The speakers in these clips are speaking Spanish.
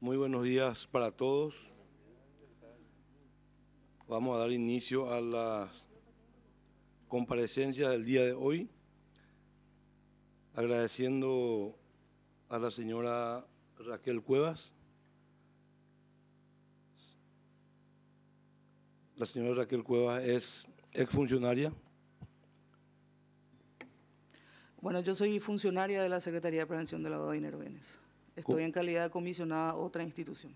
Muy buenos días para todos. Vamos a dar inicio a la comparecencia del día de hoy, agradeciendo a la señora Raquel Cuevas. La señora Raquel Cuevas es exfuncionaria. Bueno, yo soy funcionaria de la Secretaría de Prevención del Lavado de Dinero y Bienes. Estoy en calidad de comisionada a otra institución.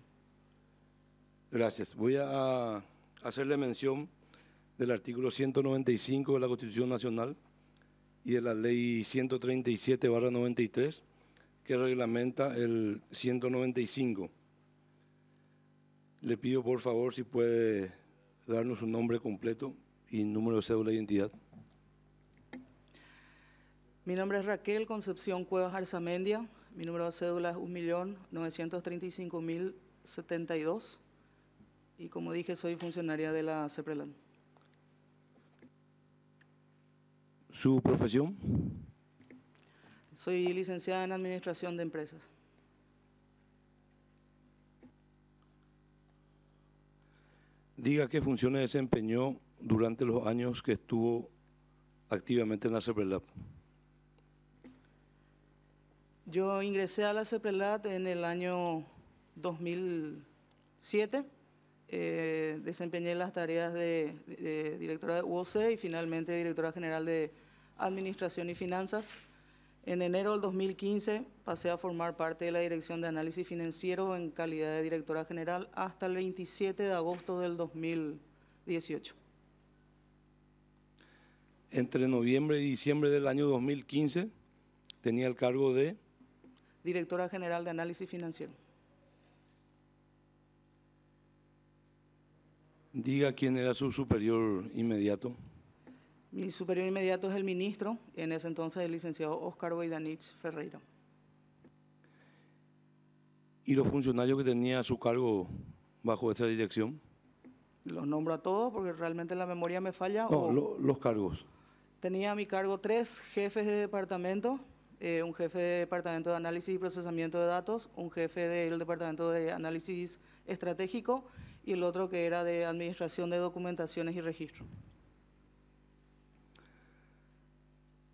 Gracias. Voy a hacerle mención del artículo 195 de la Constitución Nacional y de la Ley 137/93, que reglamenta el 195. Le pido por favor si puede darnos su nombre completo y número de cédula de identidad. Mi nombre es Raquel Concepción Cuevas Arzamendia. Mi número de cédula es 1.935.072 y como dije soy funcionaria de la CEPRELAN. ¿Su profesión? Soy licenciada en Administración de Empresas. Diga qué funciones desempeñó durante los años que estuvo activamente en la CEPRELAT. Yo ingresé a la CEPRELAT en el año 2007. Desempeñé las tareas de directora de UOC y finalmente directora general de Administración y Finanzas. En enero del 2015 pasé a formar parte de la Dirección de Análisis Financiero en calidad de directora general hasta el 27 de agosto del 2018. Entre noviembre y diciembre del año 2015 tenía el cargo de directora general de Análisis Financiero. Diga quién era su superior inmediato. Mi superior inmediato es el ministro, en ese entonces el licenciado Óscar Boidanich Ferreira. ¿Y los funcionarios que tenía a su cargo bajo esa dirección? Los nombro a todos porque realmente la memoria me falla. No, los cargos. Tenía a mi cargo 3 jefes de departamento, un jefe de departamento de análisis y procesamiento de datos, un jefe del departamento de análisis estratégico y el otro que era de administración de documentaciones y registro.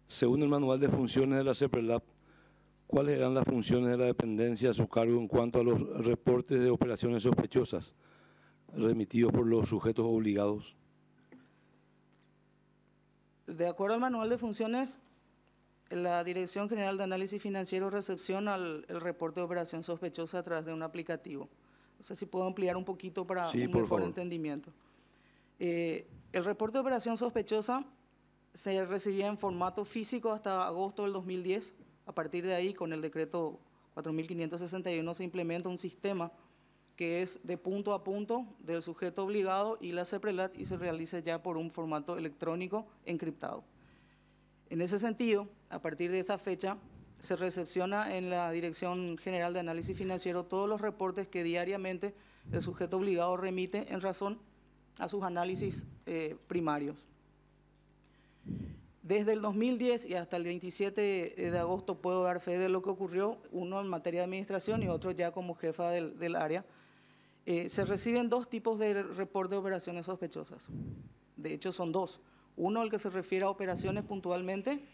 Según el manual de funciones de la CEPRELAT, ¿cuáles eran las funciones de la dependencia a su cargo en cuanto a los reportes de operaciones sospechosas remitidos por los sujetos obligados? De acuerdo al manual de funciones, la Dirección General de Análisis Financiero recepciona el reporte de operación sospechosa a través de un aplicativo. No sé si puedo ampliar un poquito para un mejor entendimiento. El reporte de operación sospechosa se recibía en formato físico hasta agosto del 2010. A partir de ahí, con el decreto 4.561 se implementa un sistema que es de punto a punto del sujeto obligado y la CEPRELAT y se realiza ya por un formato electrónico encriptado. En ese sentido, a partir de esa fecha, se recepciona en la Dirección General de Análisis Financiero todos los reportes que diariamente el sujeto obligado remite en razón a sus análisis primarios. Desde el 2010 y hasta el 27 de agosto puedo dar fe de lo que ocurrió, uno en materia de administración y otro ya como jefa del área. Se reciben 2 tipos de reporte de operaciones sospechosas. De hecho, son 2. Uno, el que se refiere a operaciones puntualmente,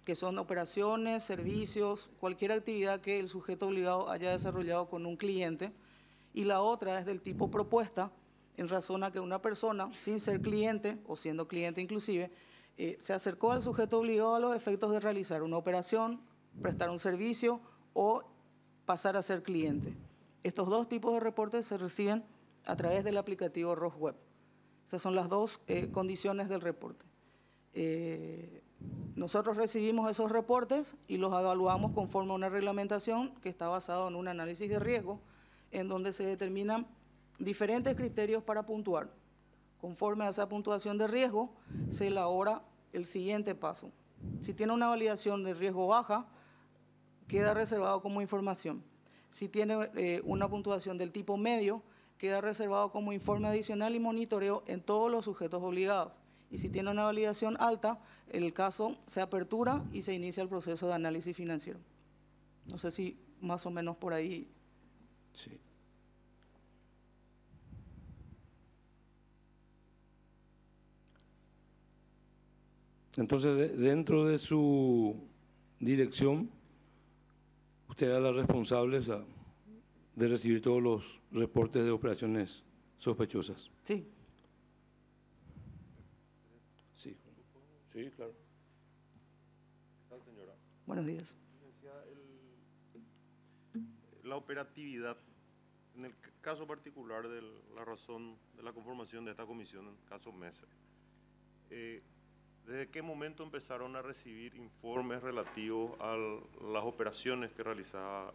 que son operaciones, servicios, cualquier actividad que el sujeto obligado haya desarrollado con un cliente. Y la otra es del tipo propuesta, en razón a que una persona, sin ser cliente o siendo cliente inclusive, se acercó al sujeto obligado a los efectos de realizar una operación, prestar un servicio o pasar a ser cliente. Estos 2 tipos de reportes se reciben a través del aplicativo ROSWeb. Estas son las 2 condiciones del reporte. Nosotros recibimos esos reportes y los evaluamos conforme a una reglamentación que está basada en un análisis de riesgo, en donde se determinan diferentes criterios para puntuar. Conforme a esa puntuación de riesgo, se elabora el siguiente paso. Si tiene una validación de riesgo baja, queda reservado como información. Si tiene una puntuación del tipo medio, queda reservado como informe adicional y monitoreo en todos los sujetos obligados. Y si tiene una validación alta, el caso se apertura y se inicia el proceso de análisis financiero. No sé si más o menos por ahí. Sí. Entonces, dentro de su dirección, usted era la responsable, o sea, de recibir todos los reportes de operaciones sospechosas. Sí. Sí, sí, claro. ¿Qué tal, señora? Buenos días. La operatividad, en el caso particular de la razón de la conformación de esta comisión, en el caso Messer, ¿desde qué momento empezaron a recibir informes relativos a las operaciones que realizaban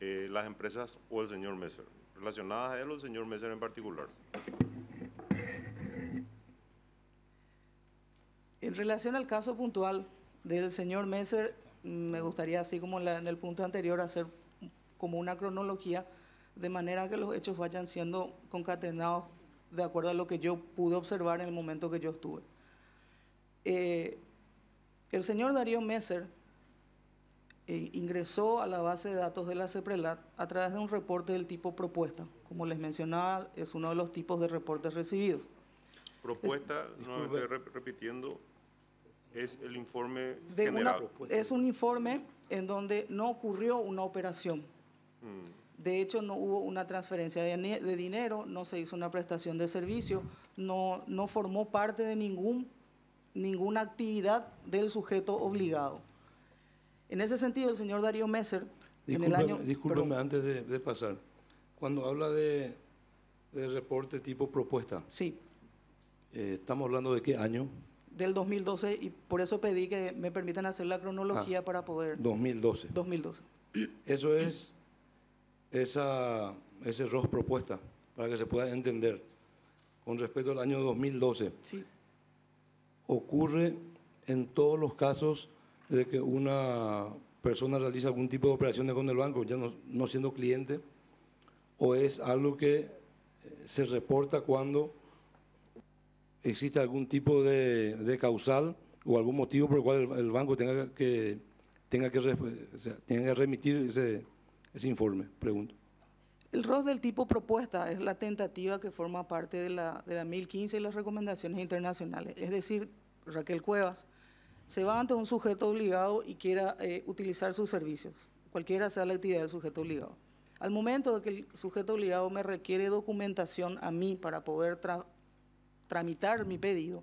las empresas o el señor Messer, relacionadas a él o el señor Messer en particular? En relación al caso puntual del señor Messer, me gustaría, así como en el punto anterior, hacer como una cronología, de manera que los hechos vayan siendo concatenados de acuerdo a lo que yo pude observar en el momento que yo estuve. El señor Darío Messer ingresó a la base de datos de la CEPRELAT a través de un reporte del tipo propuesta. Como les mencionaba, es uno de los tipos de reportes recibidos. Propuesta, nuevamente repitiendo, es el informe general. Es un informe en donde no ocurrió una operación. De hecho, no hubo una transferencia de dinero, no se hizo una prestación de servicio, no formó parte de ninguna actividad del sujeto obligado. En ese sentido, el señor Darío Messer, en el año... Discúlpeme, antes de pasar. Cuando habla de reporte tipo propuesta, sí. ¿Estamos hablando de qué año? Del 2012, y por eso pedí que me permitan hacer la cronología para poder... 2012. 2012. Eso es ese ROS propuesta, para que se pueda entender. Con respecto al año 2012, sí. ¿Ocurre en todos los casos de que una persona realiza algún tipo de operaciones con el banco, ya no siendo cliente, o es algo que se reporta cuando existe algún tipo de causal o algún motivo por el cual el banco tenga que remitir ese informe? Pregunto. El ROS del tipo propuesta es la tentativa que forma parte de la 1015 y las recomendaciones internacionales. Es decir, Raquel Cuevas se va ante un sujeto obligado y quiera utilizar sus servicios, cualquiera sea la actividad del sujeto obligado. Al momento de que el sujeto obligado me requiere documentación a mí para poder tramitar mi pedido,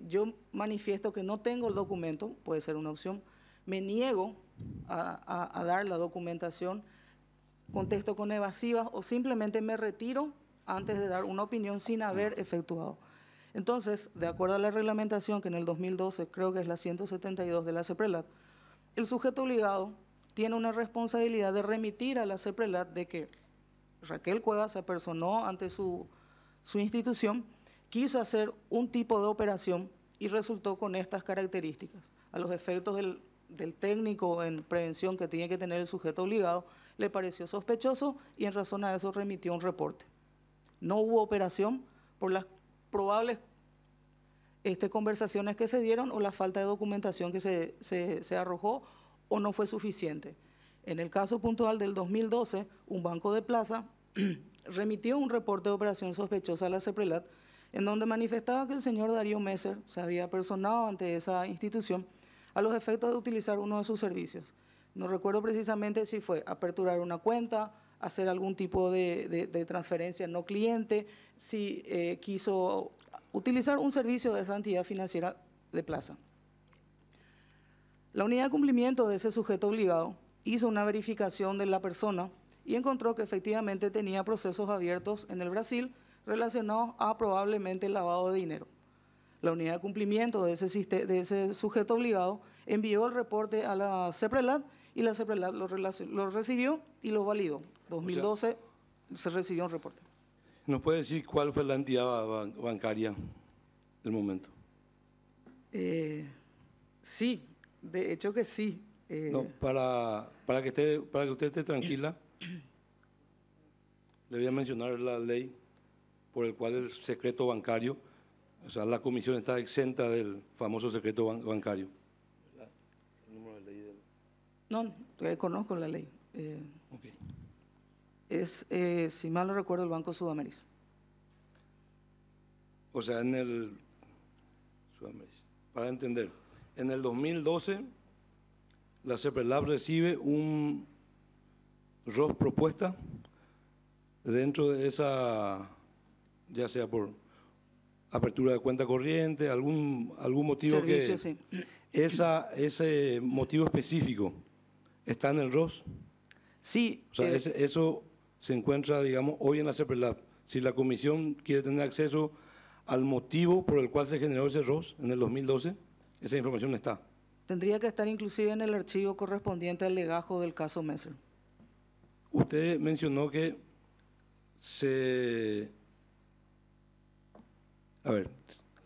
yo manifiesto que no tengo el documento, puede ser una opción, me niego a dar la documentación, contesto con evasivas o simplemente me retiro antes de dar una opinión sin haber efectuado. Entonces, de acuerdo a la reglamentación que en el 2012, creo que es la 172 de la CEPRELAT, el sujeto obligado tiene una responsabilidad de remitir a la CEPRELAT de que Raquel Cuevas se apersonó ante su institución, quiso hacer un tipo de operación y resultó con estas características. A los efectos del técnico en prevención que tiene que tener el sujeto obligado, le pareció sospechoso y en razón a eso remitió un reporte. No hubo operación por las probables conversaciones que se dieron o la falta de documentación que se arrojó o no fue suficiente. En el caso puntual del 2012, un banco de plaza remitió un reporte de operación sospechosa a la CEPRELAT en donde manifestaba que el señor Darío Messer se había personado ante esa institución a los efectos de utilizar uno de sus servicios. No recuerdo precisamente si fue aperturar una cuenta, hacer algún tipo de transferencia no cliente, si quiso utilizar un servicio de esa entidad financiera de plaza. La unidad de cumplimiento de ese sujeto obligado hizo una verificación de la persona y encontró que efectivamente tenía procesos abiertos en el Brasil relacionados a probablemente el lavado de dinero. La unidad de cumplimiento de ese sujeto obligado envió el reporte a la CEPRELAT y la CEPRELAT lo recibió y lo validó. 2012 se recibió un reporte. ¿Nos puede decir cuál fue la entidad bancaria del momento? Sí, de hecho que sí. No, para que usted esté tranquila, le voy a mencionar la ley por el cual el secreto bancario, o sea, la comisión está exenta del famoso secreto bancario. ¿El número de ley del... No, conozco la ley. Okay. Es, si mal no recuerdo, el Banco Sudamericana. O sea, en el Sudamericana. para entender. En el 2012, la CEPRELAB recibe un ROS propuesta dentro de esa, ya sea por apertura de cuenta corriente, algún motivo Servicio, que sí. ese motivo específico está en el ROS. Sí. O sea, eso se encuentra, digamos, hoy en la CEPRELAB. Si la comisión quiere tener acceso al motivo por el cual se generó ese ROS en el 2012, esa información está. Tendría que estar inclusive en el archivo correspondiente al legajo del caso Messer. Usted mencionó que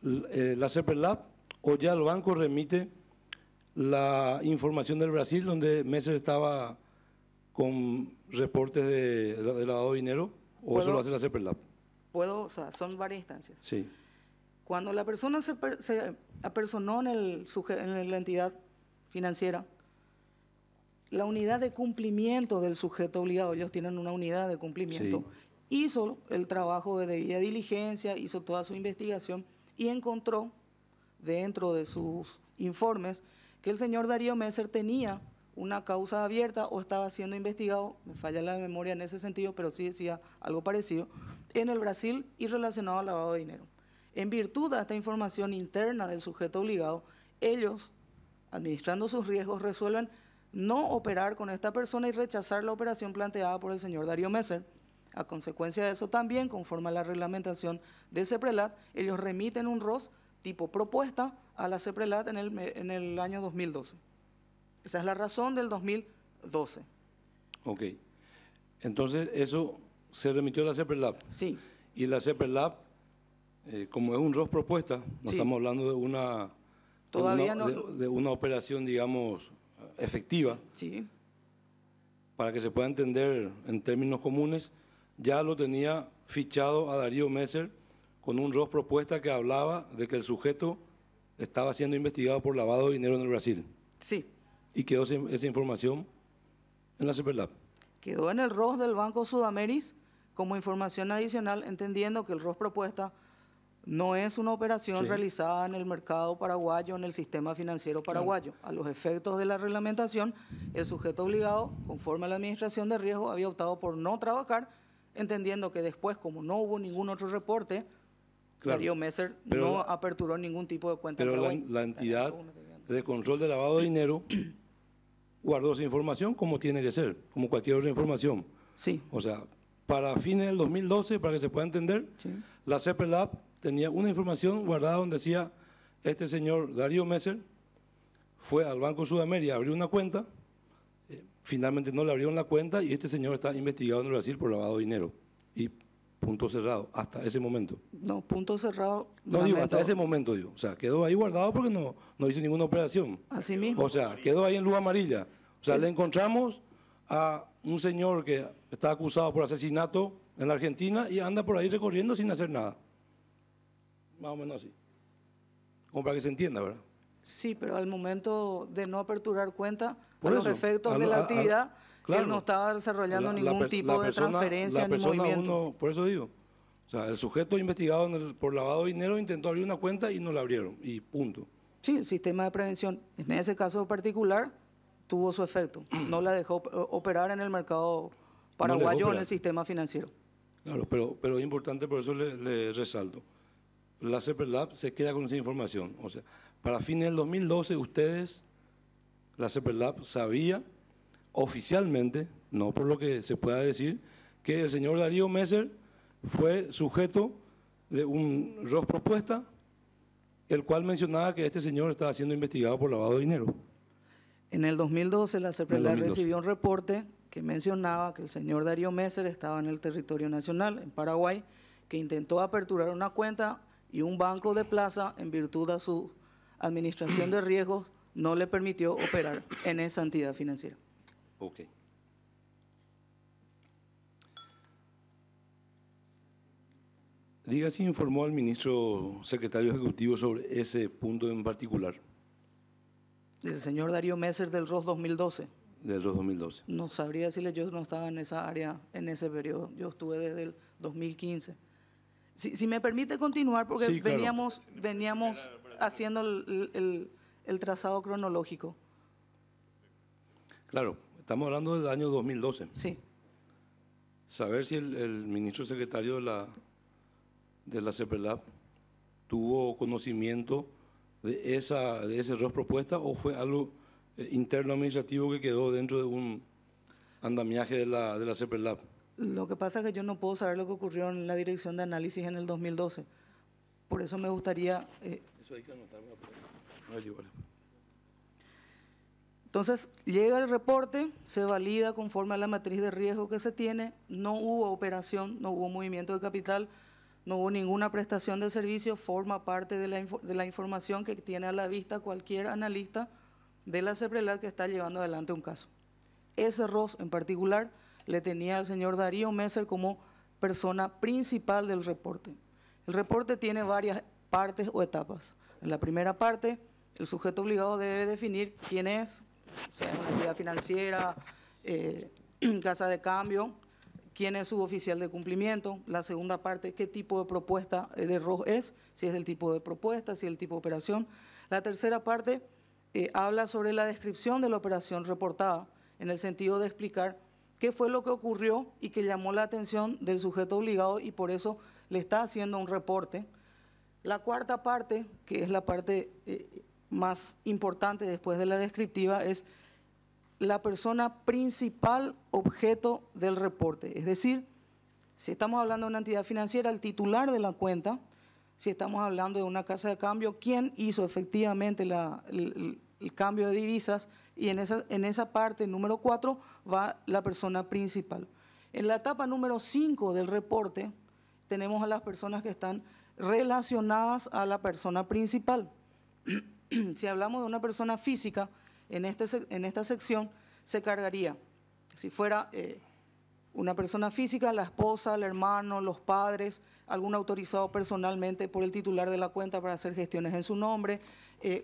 la CEPRELAB o ya el banco remite la información del Brasil donde Messer estaba con reportes de lavado de dinero, o eso lo hace la CEPRELAB. O sea, son varias instancias. Sí. Cuando la persona se apersonó en la entidad financiera, la unidad de cumplimiento del sujeto obligado, ellos tienen una unidad de cumplimiento, hizo el trabajo de debida diligencia, hizo toda su investigación y encontró dentro de sus informes que el señor Darío Messer tenía una causa abierta o estaba siendo investigado, me falla la memoria en ese sentido, pero sí decía algo parecido, en el Brasil y relacionado al lavado de dinero. En virtud de esta información interna del sujeto obligado, ellos, administrando sus riesgos, resuelven no operar con esta persona y rechazar la operación planteada por el señor Darío Messer. A consecuencia de eso también, conforme a la reglamentación de CEPRELAB, ellos remiten un ROS tipo propuesta a la CEPRELAB en el año 2012. Esa es la razón del 2012. Ok. Entonces, eso se remitió a la CEPRELAB. Sí. Y la CEPRELAB, como es un ROS propuesta, no estamos hablando de una operación, digamos, efectiva. Sí. Para que se pueda entender en términos comunes, ya lo tenía fichado a Darío Messer con un ROS propuesta que hablaba de que el sujeto estaba siendo investigado por lavado de dinero en el Brasil. Sí. ¿Y quedó esa información en la CEPRELAB? Quedó en el ROS del Banco Sudameris como información adicional, entendiendo que el ROS propuesta no es una operación realizada en el mercado paraguayo, en el sistema financiero paraguayo. A los efectos de la reglamentación, el sujeto obligado, conforme a la administración de riesgo, había optado por no trabajar, entendiendo que después, como no hubo ningún otro reporte, Darío Messer no aperturó ningún tipo de cuenta en Paraguay. Pero la entidad de control de lavado de dinero guardó esa información como tiene que ser, como cualquier otra información. Sí. O sea, para fines del 2012, para que se pueda entender, la CEPRELAB tenía una información guardada donde decía, este señor Darío Messer fue al Banco Sudamérica, abrió una cuenta, finalmente no le abrieron la cuenta y este señor está investigado en el Brasil por lavado de dinero. Y punto cerrado, hasta ese momento. No, punto cerrado. No digo, hasta ese momento digo. O sea, quedó ahí guardado porque no hizo ninguna operación. Así mismo. O sea, quedó ahí en luz amarilla. O sea, le encontramos a un señor que está acusado por asesinato en la Argentina y anda por ahí recorriendo sin hacer nada. Más o menos así. Como para que se entienda, ¿verdad? Sí, pero al momento de no aperturar cuenta, Por los eso, efectos de la actividad, claro, él no estaba desarrollando ningún tipo de transferencia ni movimiento. Por eso digo, o sea, el sujeto investigado por lavado de dinero intentó abrir una cuenta y no la abrieron, y punto. Sí, el sistema de prevención, en ese caso particular, tuvo su efecto. No la dejó operar en el mercado paraguayo o en el sistema financiero. Claro, pero es importante, por eso le resalto. La CEPRELAB se queda con esa información. O sea, para fines del 2012, la CEPRELAB sabía oficialmente, no por lo que se pueda decir, que el señor Darío Messer fue sujeto de un ROS propuesta, el cual mencionaba que este señor estaba siendo investigado por lavado de dinero. En el 2012, la CEPRELAB recibió un reporte que mencionaba que el señor Darío Messer estaba en el territorio nacional, en Paraguay, que intentó aperturar una cuenta y un banco de plaza, en virtud de su administración de riesgos, no le permitió operar en esa entidad financiera. Ok. Diga si informó al ministro secretario ejecutivo sobre ese punto en particular. El señor Darío Messer del ROS 2012. Del ROS 2012. No sabría decirle, yo no estaba en esa área en ese periodo, yo estuve desde el 2015. Si me permite continuar, porque sí, claro. veníamos haciendo el trazado cronológico. Claro, estamos hablando del año 2012. Sí. Saber si el ministro secretario de la CEPRELAP tuvo conocimiento de ese ROS propuesta o fue algo interno administrativo que quedó dentro de un andamiaje de la CEPRELAP. Lo que pasa es que yo no puedo saber lo que ocurrió en la dirección de análisis en el 2012. Por eso me gustaría... Eso hay que anotarme. No, entonces, llega el reporte, se valida conforme a la matriz de riesgo que se tiene, no hubo operación, no hubo movimiento de capital, no hubo ninguna prestación de servicio, forma parte de la información que tiene a la vista cualquier analista de la CEPRELAP que está llevando adelante un caso. Ese ROS en particular le tenía al señor Darío Messer como persona principal del reporte. El reporte tiene varias partes o etapas. En la primera parte, el sujeto obligado debe definir quién es, o sea, una entidad financiera, casa de cambio, quién es su oficial de cumplimiento. La segunda parte, qué tipo de propuesta de ROS es, si es el tipo de propuesta, si es el tipo de operación. La tercera parte habla sobre la descripción de la operación reportada, en el sentido de explicar qué fue lo que ocurrió y que llamó la atención del sujeto obligado y por eso le está haciendo un reporte. La cuarta parte, que es la parte más importante después de la descriptiva, es la persona principal objeto del reporte. Es decir, si estamos hablando de una entidad financiera, el titular de la cuenta. Si estamos hablando de una casa de cambio, quién hizo efectivamente el cambio de divisas, y en esa parte, número 4, va la persona principal. En la etapa número 5 del reporte, tenemos a las personas que están relacionadas a la persona principal. Si hablamos de una persona física, en esta sección se cargaría, si fuera una persona física, la esposa, el hermano, los padres, algún autorizado personalmente por el titular de la cuenta para hacer gestiones en su nombre,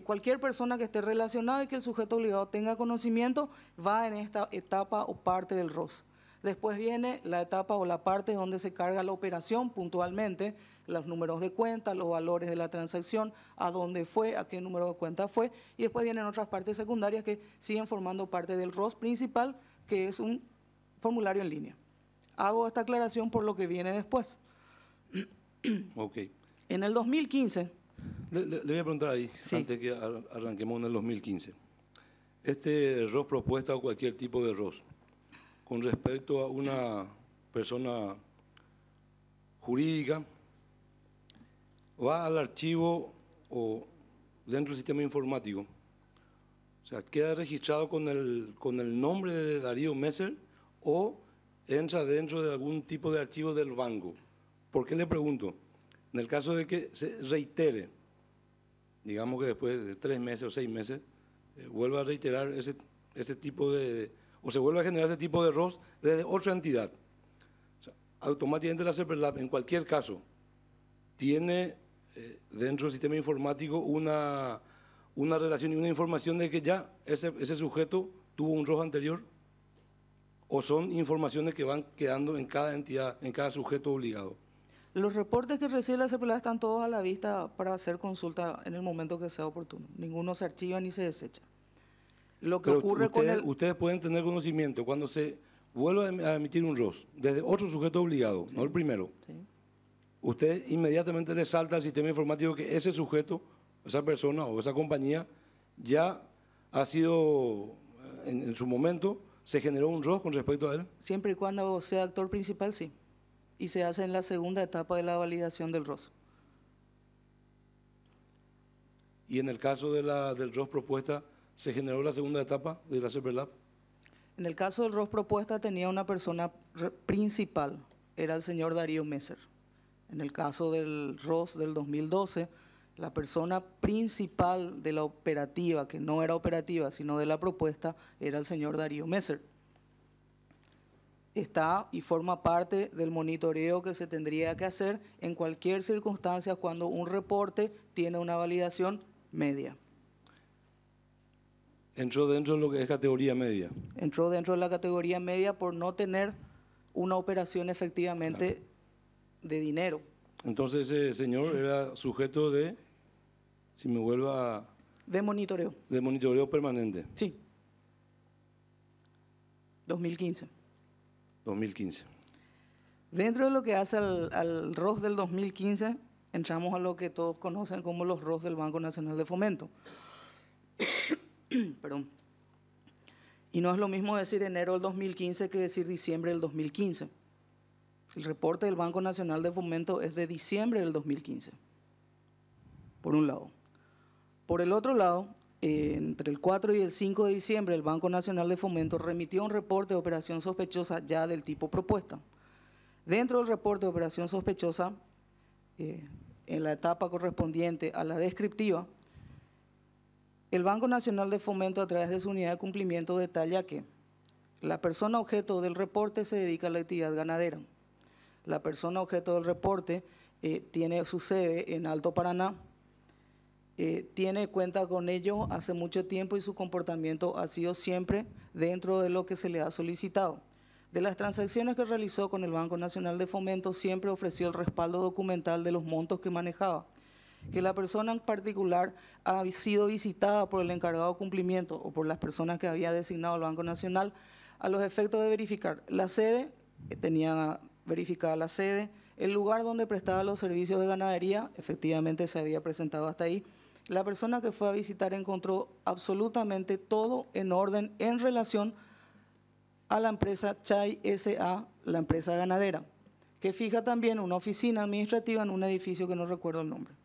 cualquier persona que esté relacionada y que el sujeto obligado tenga conocimiento, va en esta etapa o parte del ROS. Después viene la etapa o la parte donde se carga la operación puntualmente, los números de cuenta, los valores de la transacción, a dónde fue, a qué número de cuenta fue, y después vienen otras partes secundarias que siguen formando parte del ROS principal, que es un formulario en línea. Hago esta aclaración por lo que viene después. Ok. En el 2015... Le voy a preguntar ahí, sí, antes que arranquemos en el 2015. Este ROS propuesta o cualquier tipo de ROS, con respecto a una persona jurídica, va al archivo o dentro del sistema informático, o sea, queda registrado con el nombre de Darío Messer o entra dentro de algún tipo de archivo del banco. ¿Por qué le pregunto? En el caso de que se reitere, digamos que después de 3 meses o 6 meses, vuelva a reiterar ese tipo o se vuelve a generar ese tipo de ROS desde otra entidad. O sea, automáticamente la CEPRELAP, en cualquier caso, tiene dentro del sistema informático una relación y una información de que ya ese sujeto tuvo un ROS anterior, o son informaciones que van quedando en cada entidad, en cada sujeto obligado. Los reportes que recibe la CEPRELAP están todos a la vista para hacer consulta en el momento que sea oportuno. Ninguno se archiva ni se desecha. Lo que ocurre ustedes pueden tener conocimiento cuando se vuelva a emitir un ROS desde otro sujeto obligado, sí, no el primero. Sí. Usted inmediatamente le salta al sistema informático que ese sujeto, esa persona o esa compañía ya ha sido, en su momento, se generó un ROS con respecto a él. Siempre y cuando sea actor principal, sí. Y se hace en la segunda etapa de la validación del ROS. Y en el caso del ROS propuesta, ¿se generó la segunda etapa de la CEPRELAP? En el caso del ROS propuesta tenía una persona principal, era el señor Darío Messer. En el caso del ROS del 2012, la persona principal de la operativa, que no era operativa, sino de la propuesta, era el señor Darío Messer. Está y forma parte del monitoreo que se tendría que hacer en cualquier circunstancia cuando un reporte tiene una validación media. ¿Entró dentro de lo que es categoría media? Entró dentro de la categoría media por no tener una operación efectivamente, claro, de dinero. Entonces ese señor era sujeto de Si me vuelvo a... De monitoreo. De monitoreo permanente. Sí. 2015. 2015. Dentro de lo que hace al ROS del 2015, entramos a lo que todos conocen como los ROS del Banco Nacional de Fomento. Perdón. Y no es lo mismo decir enero del 2015 que decir diciembre del 2015. El reporte del Banco Nacional de Fomento es de diciembre del 2015, por un lado. Por el otro lado, entre el 4 y el 5 de diciembre, el Banco Nacional de Fomento remitió un reporte de operación sospechosa ya del tipo propuesta. Dentro del reporte de operación sospechosa, en la etapa correspondiente a la descriptiva, el Banco Nacional de Fomento, a través de su unidad de cumplimiento, detalla que la persona objeto del reporte se dedica a la actividad ganadera. La persona objeto del reporte tiene su sede en Alto Paraná, tiene cuenta con ello hace mucho tiempo y su comportamiento ha sido siempre dentro de lo que se le ha solicitado. De las transacciones que realizó con el Banco Nacional de Fomento, siempre ofreció el respaldo documental de los montos que manejaba. Que la persona en particular ha sido visitada por el encargado de cumplimiento o por las personas que había designado el Banco Nacional a los efectos de verificar la sede, tenía verificada la sede, el lugar donde prestaba los servicios de ganadería, efectivamente se había presentado hasta ahí. La persona que fue a visitar encontró absolutamente todo en orden en relación a la empresa Chay S.A., la empresa ganadera, que fija también una oficina administrativa en un edificio que no recuerdo el nombre.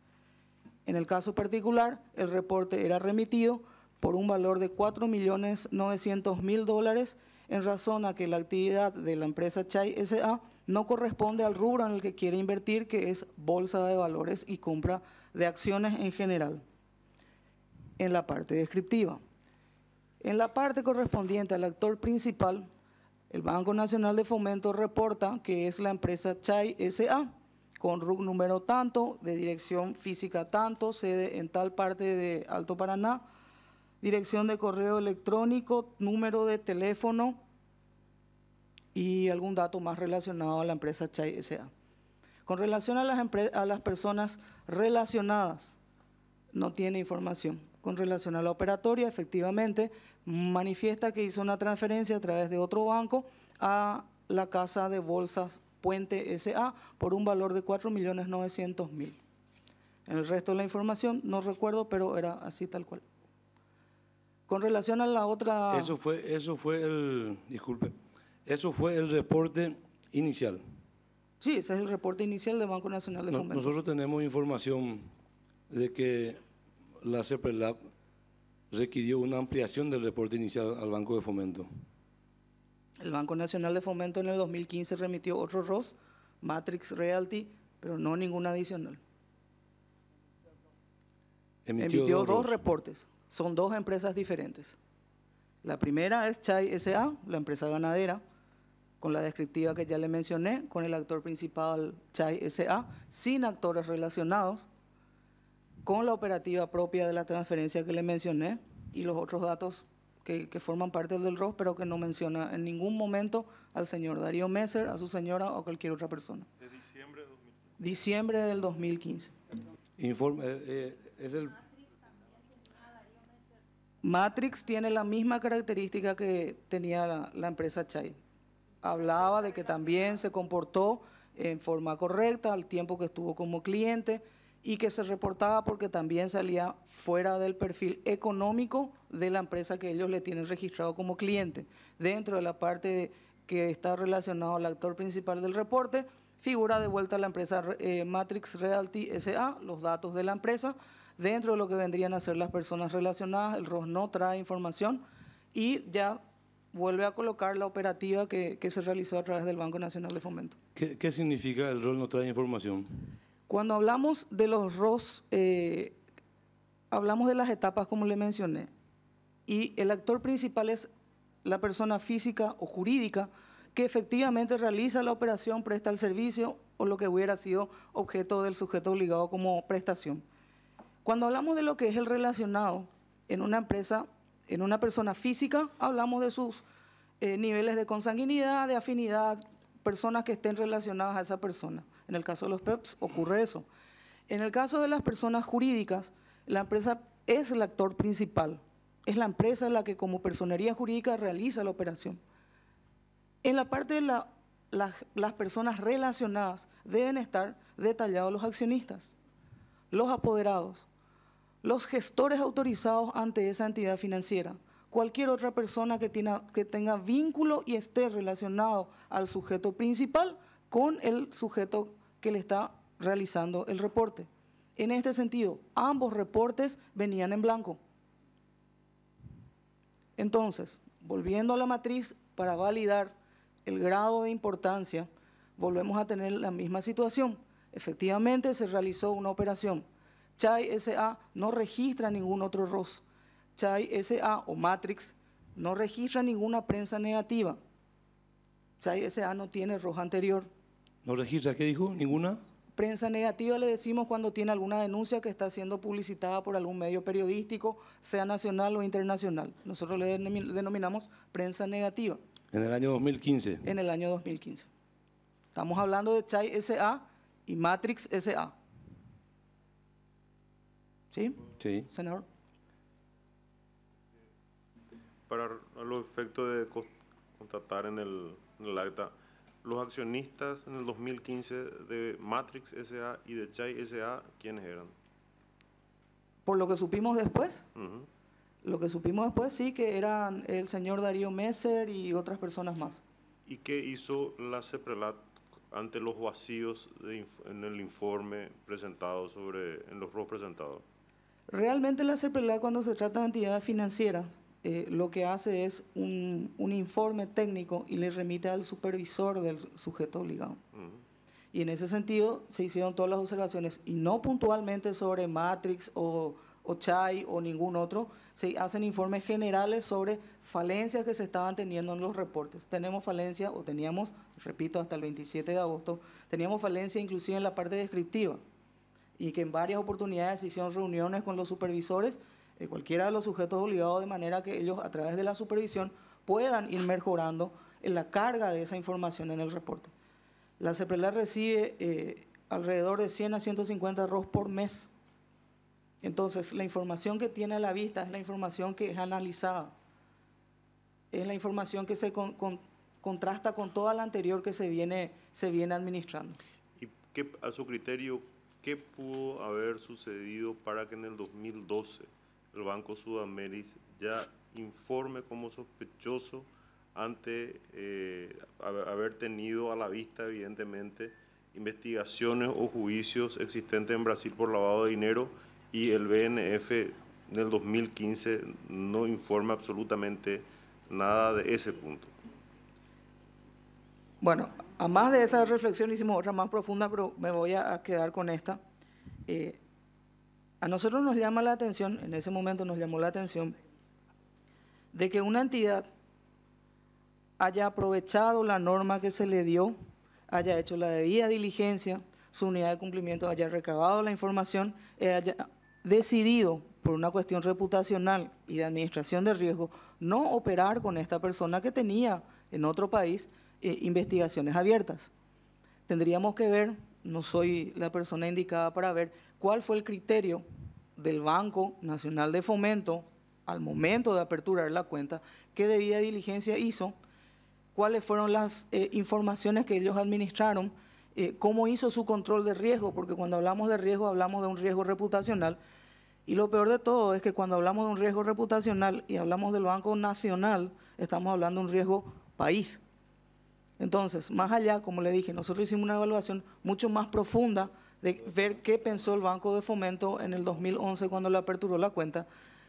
En el caso particular, el reporte era remitido por un valor de $4.900.000 en razón a que la actividad de la empresa Chay S.A. no corresponde al rubro en el que quiere invertir, que es bolsa de valores y compra de acciones en general, en la parte descriptiva. En la parte correspondiente al actor principal, el Banco Nacional de Fomento reporta que es la empresa Chay S.A., con RUC número tanto, de dirección física tanto, sede en tal parte de Alto Paraná, dirección de correo electrónico, número de teléfono y algún dato más relacionado a la empresa Chay S.A. Con relación a las personas relacionadas, no tiene información. Con relación a la operatoria, efectivamente, manifiesta que hizo una transferencia a través de otro banco a la Casa de Bolsas Puente S.A. por un valor de $4.900.000. En el resto de la información no recuerdo, pero era así tal cual. Con relación a la otra... Eso fue el reporte inicial. Sí, ese es el reporte inicial del Banco Nacional de Fomento. Nosotros tenemos información de que la CEPRELAB requirió una ampliación del reporte inicial al Banco de Fomento. El Banco Nacional de Fomento en el 2015 remitió otro ROS, Matrix Realty, pero no ningún adicional. Emitió dos reportes, son dos empresas diferentes. La primera es Chay S.A., la empresa ganadera, con la descriptiva que ya le mencioné, con el actor principal Chay S.A., sin actores relacionados, con la operativa propia de la transferencia que le mencioné y los otros datos que forman parte del ROS, pero que no menciona en ningún momento al señor Darío Messer, a su señora o cualquier otra persona. ¿De diciembre de 2015? Diciembre del 2015. Matrix tiene la misma característica que tenía la empresa Chay. Hablaba de que también se comportó en forma correcta al tiempo que estuvo como cliente y que se reportaba porque también salía fuera del perfil económico de la empresa que ellos le tienen registrado como cliente. Dentro de la parte que está relacionada al actor principal del reporte, figura de vuelta la empresa Matrix Realty S.A., los datos de la empresa. Dentro de lo que vendrían a ser las personas relacionadas, el ROS no trae información y ya vuelve a colocar la operativa que se realizó a través del Banco Nacional de Fomento. ¿Qué significa el ROS no trae información? Cuando hablamos de los ROS, hablamos de las etapas como le mencioné, y el actor principal es la persona física o jurídica que efectivamente realiza la operación, presta el servicio o lo que hubiera sido objeto del sujeto obligado como prestación. Cuando hablamos de lo que es el relacionado en una empresa, en una persona física, hablamos de sus niveles de consanguinidad, de afinidad, personas que estén relacionadas a esa persona. En el caso de los PEPs ocurre eso. En el caso de las personas jurídicas, La empresa es el actor principal, es la empresa la que como personería jurídica realiza la operación. En la parte de las personas relacionadas deben estar detallados los accionistas, los apoderados, los gestores autorizados ante esa entidad financiera, cualquier otra persona que tenga vínculo y esté relacionado al sujeto principal con el sujeto que le está realizando el reporte. En este sentido, ambos reportes venían en blanco. Entonces, volviendo a la matriz para validar el grado de importancia, volvemos a tener la misma situación. Efectivamente, se realizó una operación. Chai S.A. no registra ningún otro ROS. Chai S.A. o Matrix no registra ninguna prensa negativa. Chai S.A. no tiene ROS anterior. ¿No registra qué dijo? ¿Ninguna? Prensa negativa le decimos cuando tiene alguna denuncia que está siendo publicitada por algún medio periodístico, sea nacional o internacional. Nosotros le denominamos prensa negativa. En el año 2015. En el año 2015. Estamos hablando de Chai S.A. y Matrix S.A. ¿Sí? Sí. Senador. Para los efectos de constatar en el acta, los accionistas en el 2015 de Matrix S.A. y de Chai S.A., ¿quiénes eran? Por lo que supimos después, Ujú. lo que supimos después sí que eran el señor Darío Messer y otras personas más. ¿Y qué hizo la CEPRELAT ante los vacíos en el informe presentado en los ROS presentados? Realmente la CEPRELAT, cuando se trata de entidades financieras, lo que hace es un informe técnico y le remite al supervisor del sujeto obligado. Ujú. Y en ese sentido se hicieron todas las observaciones, y no puntualmente sobre Matrix o Chai o ningún otro, se hacen informes generales sobre falencias que se estaban teniendo en los reportes. Tenemos falencia, o teníamos, repito, hasta el 27 de agosto, teníamos falencia inclusive en la parte descriptiva, y que en varias oportunidades se hicieron reuniones con los supervisores de cualquiera de los sujetos obligados, de manera que ellos, a través de la supervisión, puedan ir mejorando en la carga de esa información en el reporte. La CEPRELAT recibe alrededor de 100 a 150 ROS por mes. Entonces, la información que tiene a la vista es la información que es analizada, es la información que se contrasta con toda la anterior que se viene administrando. ¿Y a su criterio, qué pudo haber sucedido para que en el 2012 el Banco Sudameris ya informe como sospechoso ante haber tenido a la vista, evidentemente, investigaciones o juicios existentes en Brasil por lavado de dinero, y el BNF en el 2015 no informa absolutamente nada de ese punto? Bueno, a más de esa reflexión hicimos otra más profunda, pero me voy a quedar con esta. A nosotros nos llama la atención, en ese momento nos llamó la atención, de que una entidad haya aprovechado la norma que se le dio, haya hecho la debida diligencia, su unidad de cumplimiento haya recabado la información, haya decidido, por una cuestión reputacional y de administración de riesgo, no operar con esta persona que tenía en otro país investigaciones abiertas. Tendríamos que ver, no soy la persona indicada para ver, cuál fue el criterio del Banco Nacional de Fomento al momento de aperturar la cuenta, qué debida diligencia hizo, cuáles fueron las informaciones que ellos administraron, cómo hizo su control de riesgo, porque cuando hablamos de riesgo hablamos de un riesgo reputacional, y lo peor de todo es que cuando hablamos de un riesgo reputacional y hablamos del Banco Nacional, estamos hablando de un riesgo país. Entonces, más allá, como le dije, nosotros hicimos una evaluación mucho más profunda de ver qué pensó el Banco de Fomento en el 2011 cuando le aperturó la cuenta,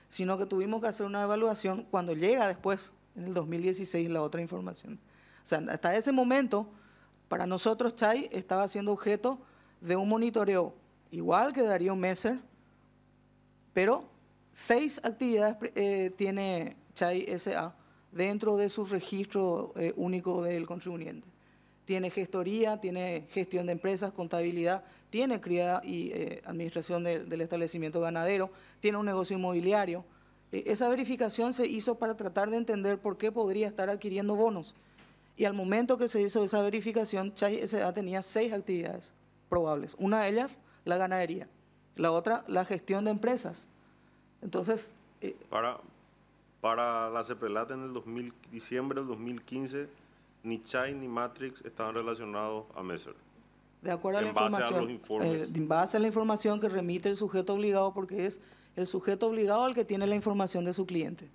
sino que tuvimos que hacer una evaluación cuando llega después, en el 2016, la otra información. O sea, hasta ese momento, para nosotros Chai estaba siendo objeto de un monitoreo igual que Darío Messer, pero 6 actividades tiene Chai S.A. dentro de su registro único del contribuyente. Tiene gestoría, tiene gestión de empresas, contabilidad, tiene cría y administración del establecimiento ganadero, tiene un negocio inmobiliario. Esa verificación se hizo para tratar de entender por qué podría estar adquiriendo bonos. Y al momento que se hizo esa verificación, Chai S.A. tenía 6 actividades probables. Una de ellas, la ganadería. La otra, la gestión de empresas. Entonces... Para la CEPRELAT en el diciembre del 2015, ni Chay ni Matrix estaban relacionados a Messer. De acuerdo a la información. En base a los informes. En base a la información que remite el sujeto obligado, porque es el sujeto obligado el que tiene la información de su cliente.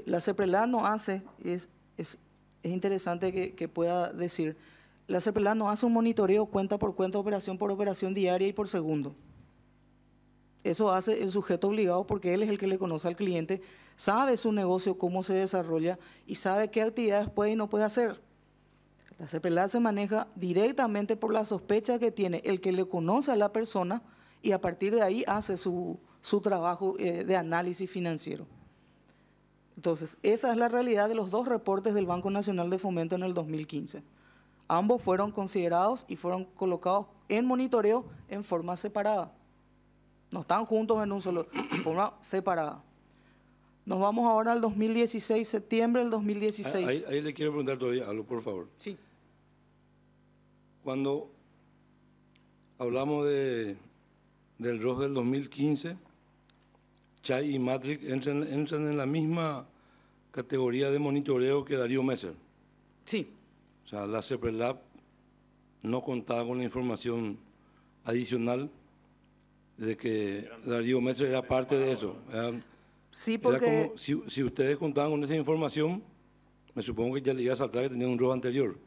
La CEPRELAT no hace, es interesante que pueda decir, la CEPRELAT no hace un monitoreo cuenta por operación diaria y por segundo. Eso hace el sujeto obligado porque él es el que le conoce al cliente, sabe su negocio, cómo se desarrolla y sabe qué actividades puede y no puede hacer. La CEPRELAT se maneja directamente por la sospecha que tiene el que le conoce a la persona y a partir de ahí hace su trabajo de análisis financiero. Entonces, esa es la realidad de los dos reportes del Banco Nacional de Fomento en el 2015. Ambos fueron considerados y fueron colocados en monitoreo en forma separada. No están juntos en un solo, de forma separada. Nos vamos ahora al 2016, septiembre del 2016. Ahí le quiero preguntar todavía algo, por favor. Sí. Cuando hablamos del ROS del 2015, Chay y Matrix entran en la misma categoría de monitoreo que Darío Messer. Sí. O sea, la CEPRELAT no contaba con la información adicional de que Darío Messer era parte de eso. Sí, porque... Era como si ustedes contaban con esa información, me supongo que ya le iba a saltar que tenían un ROS anterior.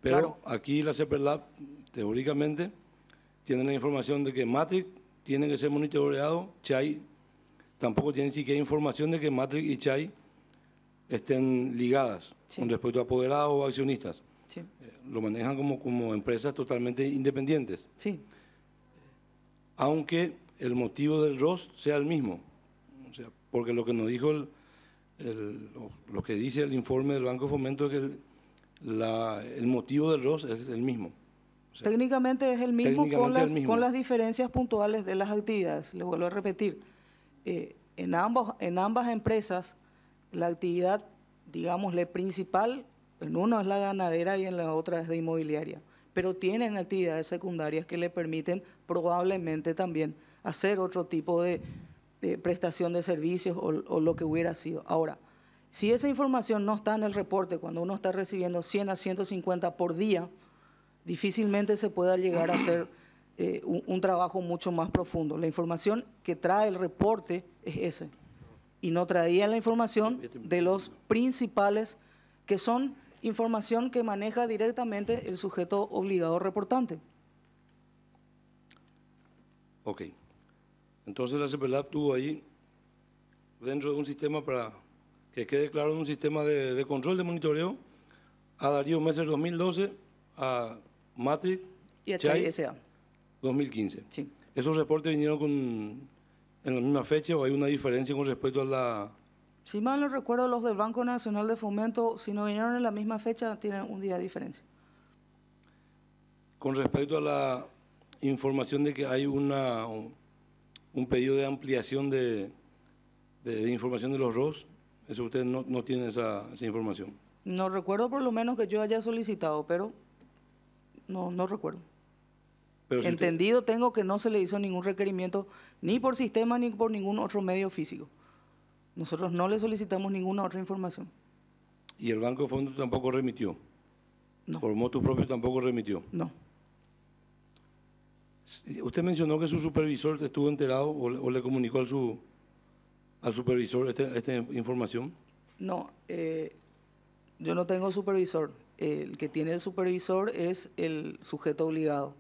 Pero claro, aquí la CEPRELAT, teóricamente, tiene la información de que Matrix tiene que ser monitoreado, Chay tampoco tiene ni siquiera información de que Matrix y Chay estén ligadas sí, con respecto a apoderados o accionistas. Sí. Lo manejan como empresas totalmente independientes. Sí. Aunque el motivo del ROS sea el mismo. O sea, porque lo que nos dijo lo que dice el informe del Banco de Fomento es que el motivo del ROS es el mismo. O sea, técnicamente es el mismo, técnicamente con las diferencias puntuales de las actividades. Le vuelvo a repetir, en ambas empresas la actividad, digámosle, principal, en una es la ganadera y en la otra es de inmobiliaria, pero tienen actividades secundarias que le permiten probablemente también hacer otro tipo de prestación de servicios o lo que hubiera sido. Ahora, si esa información no está en el reporte, cuando uno está recibiendo 100 a 150 por día, difícilmente se pueda llegar a hacer un trabajo mucho más profundo. La información que trae el reporte es ese, y no traía la información de los principales, que son información que maneja directamente el sujeto obligado reportante. Ok. Entonces la CEPRELAT tuvo ahí, dentro de un sistema, para que quede claro, un sistema de control de monitoreo, a Darío Messer 2012, a Matrix y a Chay S.A. 2015. Sí. ¿Esos reportes vinieron en la misma fecha o hay una diferencia con respecto a la...? Si mal no recuerdo, los del Banco Nacional de Fomento, si no vinieron en la misma fecha, tienen un día de diferencia. Con respecto a la información de que hay un pedido de ampliación de información de los ROS, eso ustedes no tienen esa información. No recuerdo, por lo menos, que yo haya solicitado, pero no recuerdo. Pero si entendido tengo que no se le hizo ningún requerimiento ni por sistema ni por ningún otro medio físico. Nosotros no le solicitamos ninguna otra información. ¿Y el Banco de Fomento tampoco remitió? No. ¿Por motus propios tampoco remitió? No. Usted mencionó que su supervisor estuvo enterado o le comunicó al supervisor esta información. No, yo no tengo supervisor. El que tiene el supervisor es el sujeto obligado.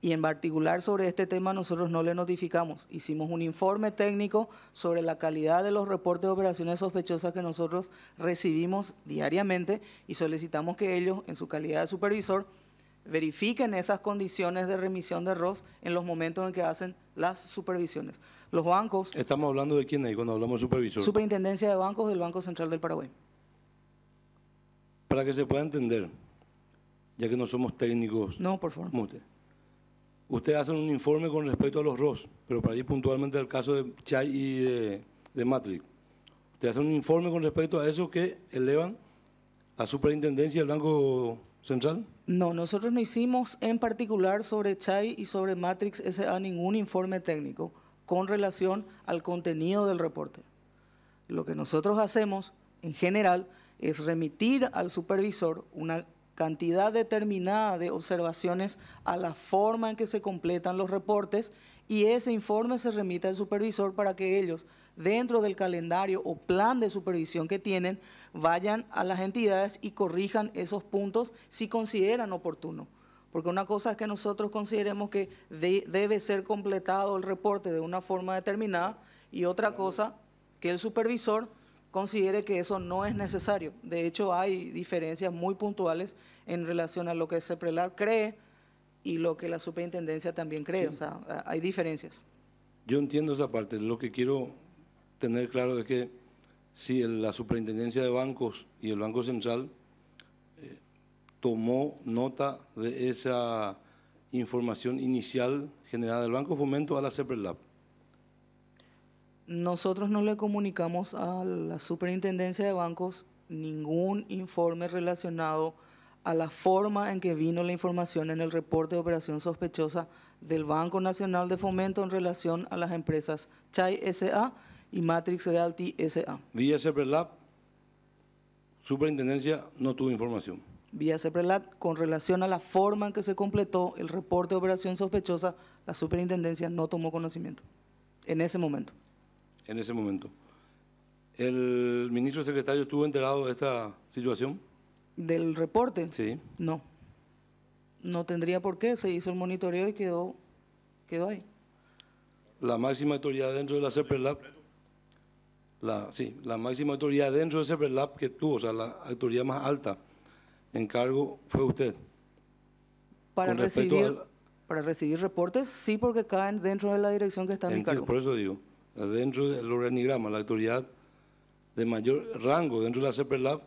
Y en particular sobre este tema nosotros no le notificamos. Hicimos un informe técnico sobre la calidad de los reportes de operaciones sospechosas que nosotros recibimos diariamente y solicitamos que ellos, en su calidad de supervisor, verifiquen esas condiciones de remisión de ROS en los momentos en que hacen las supervisiones. Los bancos... ¿Estamos hablando de quién ahí cuando hablamos de supervisor? Superintendencia de Bancos del Banco Central del Paraguay. Para que se pueda entender, ya que no somos técnicos. No, por favor. Como usted. Usted hace un informe con respecto a los ROS, pero para ir puntualmente al caso de Chay y de Matrix. Usted hace un informe con respecto a eso que elevan a Superintendencia del Banco Central. No, nosotros no hicimos en particular sobre Chay y sobre Matrix S.A. ningún informe técnico con relación al contenido del reporte. Lo que nosotros hacemos en general es remitir al supervisor una cantidad determinada de observaciones a la forma en que se completan los reportes, y ese informe se remite al supervisor para que ellos, dentro del calendario o plan de supervisión que tienen, vayan a las entidades y corrijan esos puntos si consideran oportuno. Porque una cosa es que nosotros consideremos que debe ser completado el reporte de una forma determinada, y otra cosa que el supervisor considere que eso no es necesario. De hecho, hay diferencias muy puntuales en relación a lo que CEPRELAT cree y lo que la superintendencia también cree. Sí. O sea, hay diferencias. Yo entiendo esa parte. Lo que quiero tener claro es que si la superintendencia de bancos y el Banco Central tomó nota de esa información inicial generada del Banco Fomento a la CEPRELAT. Nosotros no le comunicamos a la superintendencia de bancos ningún informe relacionado a la forma en que vino la información en el reporte de operación sospechosa del Banco Nacional de Fomento en relación a las empresas Chay S.A. y Matrix Realty S.A. Vía CEPRELAT, superintendencia no tuvo información. Vía CEPRELAT, con relación a la forma en que se completó el reporte de operación sospechosa, la superintendencia no tomó conocimiento en ese momento. En ese momento. ¿El ministro secretario estuvo enterado de esta situación? ¿Del reporte? Sí. No. No tendría por qué. Se hizo el monitoreo y quedó ahí. La máxima autoridad dentro de la CEPRELAT, la máxima autoridad dentro de CEPRELAT que tuvo, o sea, la autoridad más alta en cargo fue usted. Para recibir reportes, sí, porque caen dentro de la dirección que está en mi cargo. Por eso digo. Dentro del organigrama, la autoridad de mayor rango dentro de la CEPRELAT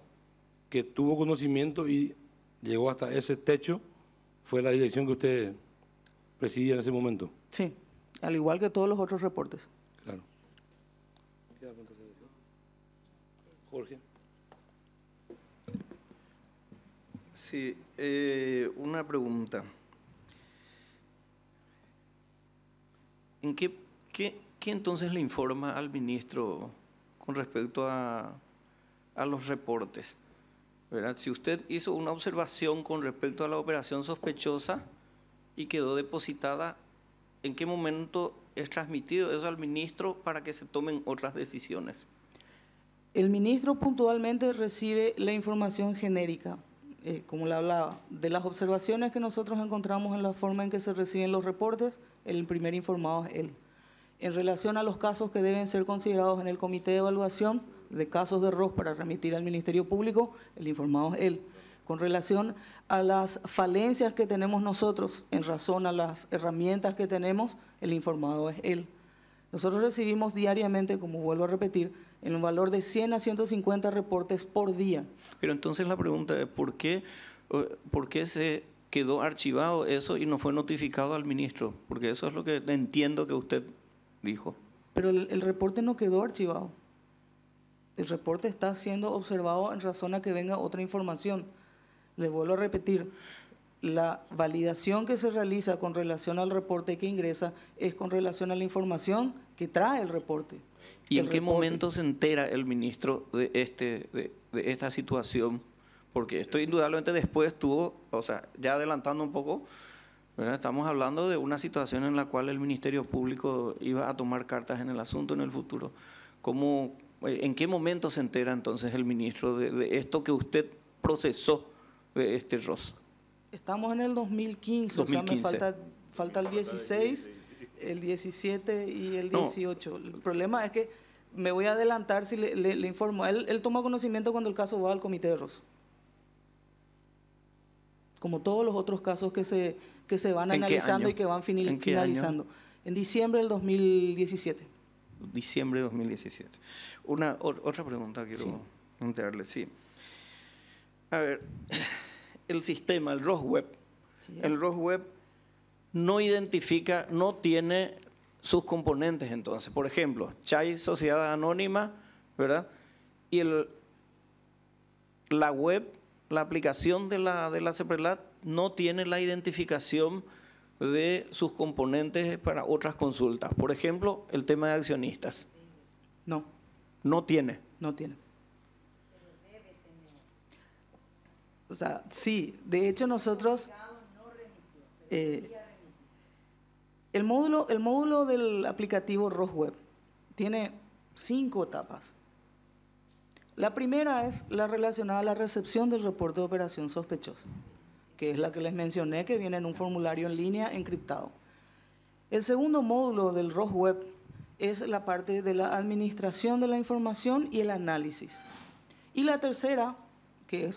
que tuvo conocimiento y llegó hasta ese techo fue la dirección que usted presidía en ese momento. Sí, al igual que todos los otros reportes. Claro. Jorge. Sí, una pregunta. ¿En qué entonces le informa al ministro con respecto a los reportes? ¿Verdad? Si usted hizo una observación con respecto a la operación sospechosa y quedó depositada, ¿en qué momento es transmitido eso al ministro para que se tomen otras decisiones? El ministro puntualmente recibe la información genérica, como le hablaba, de las observaciones que nosotros encontramos en la forma en que se reciben los reportes. El primer informado es él. En relación a los casos que deben ser considerados en el comité de evaluación de casos de ROS para remitir al Ministerio Público, el informado es él. Con relación a las falencias que tenemos nosotros en razón a las herramientas que tenemos, el informado es él. Nosotros recibimos diariamente, como vuelvo a repetir, en un valor de 100 a 150 reportes por día. Pero entonces la pregunta es, ¿por qué se quedó archivado eso y no fue notificado al ministro? Porque eso es lo que entiendo que usted dijo. Pero el reporte no quedó archivado. El reporte está siendo observado en razón a que venga otra información. Les vuelvo a repetir, la validación que se realiza con relación al reporte que ingresa es con relación a la información que trae el reporte. ¿Y en qué momento se entera el ministro de esta situación? Porque esto indudablemente después tuvo, o sea, ya adelantando un poco, ¿verdad? Estamos hablando de una situación en la cual el Ministerio Público iba a tomar cartas en el asunto en el futuro. ¿En qué momento se entera entonces el ministro de esto que usted procesó de este ROS? Estamos en el 2015, 2015. O sea, me falta el 16, el 17 y el 18. No. El problema es que me voy a adelantar si le informo. Él toma conocimiento cuando el caso va al comité de ROS. Como todos los otros casos que se van analizando y que van finalizando. En diciembre del 2017. Diciembre de 2017. Otra pregunta quiero plantearle, sí. A ver, el sistema, el ROS Web. Sí. El ROS Web no identifica, no tiene sus componentes entonces. Por ejemplo, Chay, Sociedad Anónima, ¿verdad? Y la web, la aplicación de la CEPRELAT no tiene la identificación de sus componentes para otras consultas. Por ejemplo, el tema de accionistas. No. No tiene. No tiene. O sea, sí, de hecho nosotros... el módulo del aplicativo ROSWeb tiene 5 etapas. La primera es la relacionada a la recepción del reporte de operación sospechosa, que es la que les mencioné, que viene en un formulario en línea encriptado. El segundo módulo del ROSWeb es la parte de la administración de la información y el análisis. Y la tercera, que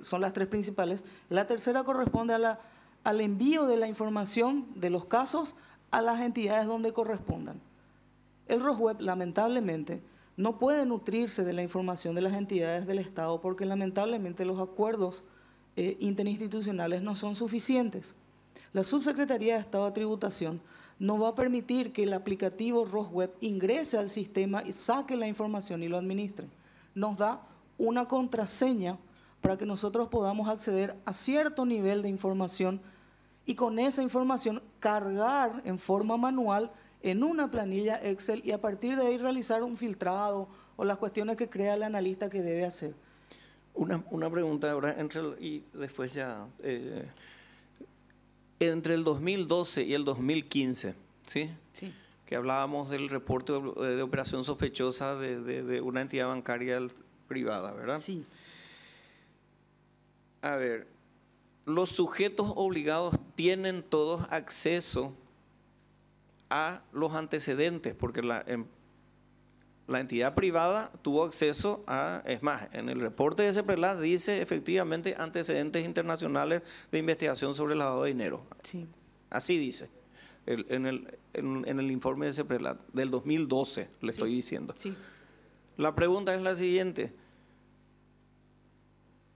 son las 3 principales, la tercera corresponde al envío de la información de los casos a las entidades donde correspondan. El ROSWeb, lamentablemente, no puede nutrirse de la información de las entidades del Estado porque lamentablemente los acuerdos interinstitucionales no son suficientes. La Subsecretaría de Estado de Tributación no va a permitir que el aplicativo ROSWeb ingrese al sistema y saque la información y lo administre. Nos da una contraseña para que nosotros podamos acceder a cierto nivel de información y con esa información cargar en forma manual en una planilla Excel y a partir de ahí realizar un filtrado o las cuestiones que crea el analista que debe hacer. Una pregunta ahora, y después ya... entre el 2012 y el 2015, ¿sí? Sí. Que hablábamos del reporte de operación sospechosa de una entidad bancaria privada, ¿verdad? Sí. A ver, los sujetos obligados tienen todos acceso a los antecedentes, porque la entidad privada tuvo acceso a, es más, en el reporte de CEPRELAT dice efectivamente antecedentes internacionales de investigación sobre el lavado de dinero. Sí. Así dice, en el informe de CEPRELAT del 2012, le estoy diciendo. Sí. La pregunta es la siguiente.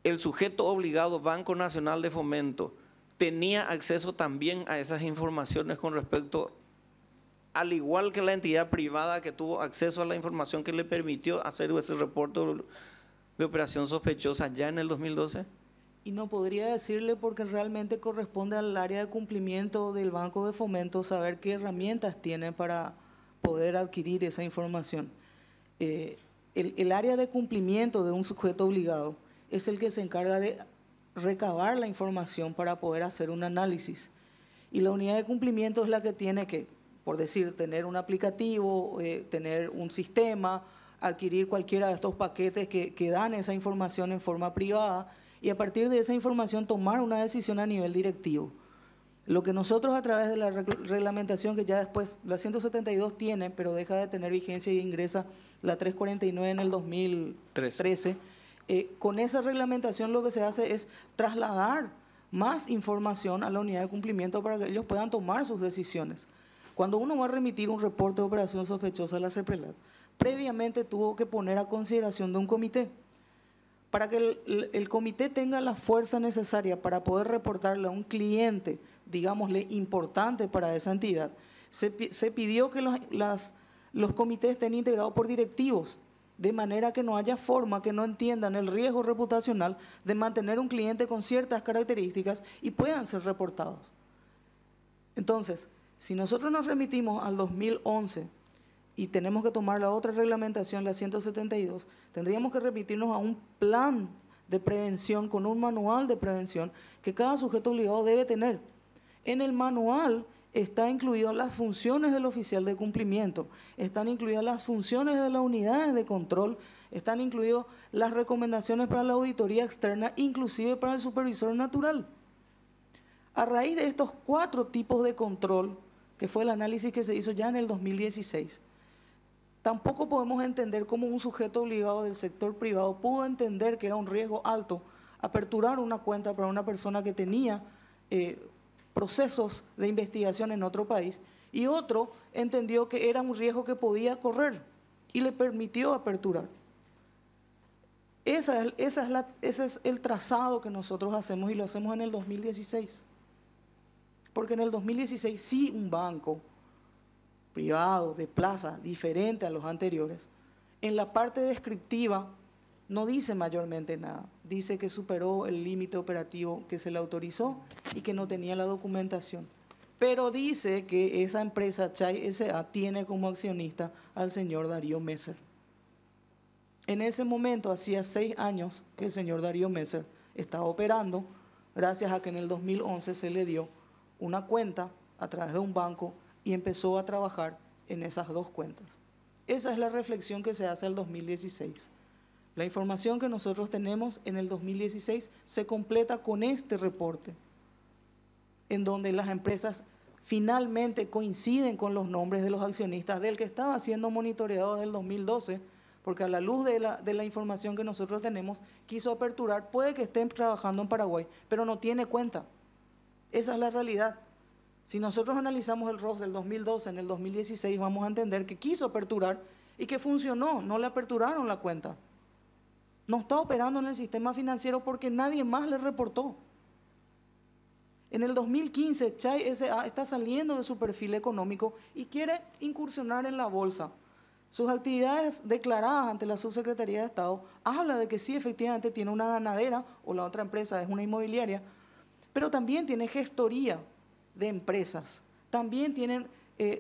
¿El sujeto obligado, Banco Nacional de Fomento, tenía acceso también a esas informaciones con respecto, al igual que la entidad privada que tuvo acceso a la información que le permitió hacer ese reporte de operación sospechosa ya en el 2012? Y no podría decirle porque realmente corresponde al área de cumplimiento del Banco de Fomento saber qué herramientas tiene para poder adquirir esa información. El área de cumplimiento de un sujeto obligado es el que se encarga de recabar la información para poder hacer un análisis. Y la unidad de cumplimiento es la que tiene que, por decir, tener un aplicativo, tener un sistema, adquirir cualquiera de estos paquetes que dan esa información en forma privada y a partir de esa información tomar una decisión a nivel directivo. Lo que nosotros a través de la reglamentación que ya después la 172 tiene, pero deja de tener vigencia y ingresa la 349 en el 2013, con esa reglamentación lo que se hace es trasladar más información a la unidad de cumplimiento para que ellos puedan tomar sus decisiones. Cuando uno va a remitir un reporte de operación sospechosa a la CEPRELAT, previamente tuvo que poner a consideración de un comité. Para que el comité tenga la fuerza necesaria para poder reportarle a un cliente, digámosle, importante para esa entidad, se pidió que los comités estén integrados por directivos, de manera que no haya forma que no entiendan el riesgo reputacional de mantener un cliente con ciertas características y puedan ser reportados. Entonces, si nosotros nos remitimos al 2011 y tenemos que tomar la otra reglamentación, la 172, tendríamos que remitirnos a un plan de prevención con un manual de prevención que cada sujeto obligado debe tener. En el manual están incluidas las funciones del oficial de cumplimiento, están incluidas las funciones de las unidades de control, están incluidas las recomendaciones para la auditoría externa, inclusive para el supervisor natural. A raíz de estos 4 tipos de control, que fue el análisis que se hizo ya en el 2016, tampoco podemos entender cómo un sujeto obligado del sector privado pudo entender que era un riesgo alto aperturar una cuenta para una persona que tenía procesos de investigación en otro país y otro entendió que era un riesgo que podía correr y le permitió aperturar. Ese es el trazado que nosotros hacemos y lo hacemos en el 2016. Porque en el 2016 sí un banco privado de plaza diferente a los anteriores, en la parte descriptiva No dice mayormente nada. Dice que superó el límite operativo que se le autorizó y que no tenía la documentación. Pero dice que esa empresa, Chay S.A., tiene como accionista al señor Darío Messer. En ese momento, hacía 6 años que el señor Darío Messer estaba operando, gracias a que en el 2011 se le dio una cuenta a través de un banco y empezó a trabajar en esas 2 cuentas. Esa es la reflexión que se hace al 2016. La información que nosotros tenemos en el 2016 se completa con este reporte, en donde las empresas finalmente coinciden con los nombres de los accionistas del que estaba siendo monitoreado desde el 2012, porque a la luz de la información que nosotros tenemos, quiso aperturar, puede que estén trabajando en Paraguay, pero no tiene cuenta. Esa es la realidad. Si nosotros analizamos el ROS del 2012 en el 2016, vamos a entender que quiso aperturar y que funcionó, no le aperturaron la cuenta. No está operando en el sistema financiero porque nadie más le reportó. En el 2015, Chay S.A. está saliendo de su perfil económico y quiere incursionar en la bolsa. Sus actividades declaradas ante la Subsecretaría de Estado habla de que sí, efectivamente tiene una ganadera o la otra empresa es una inmobiliaria, pero también tiene gestoría de empresas, también tienen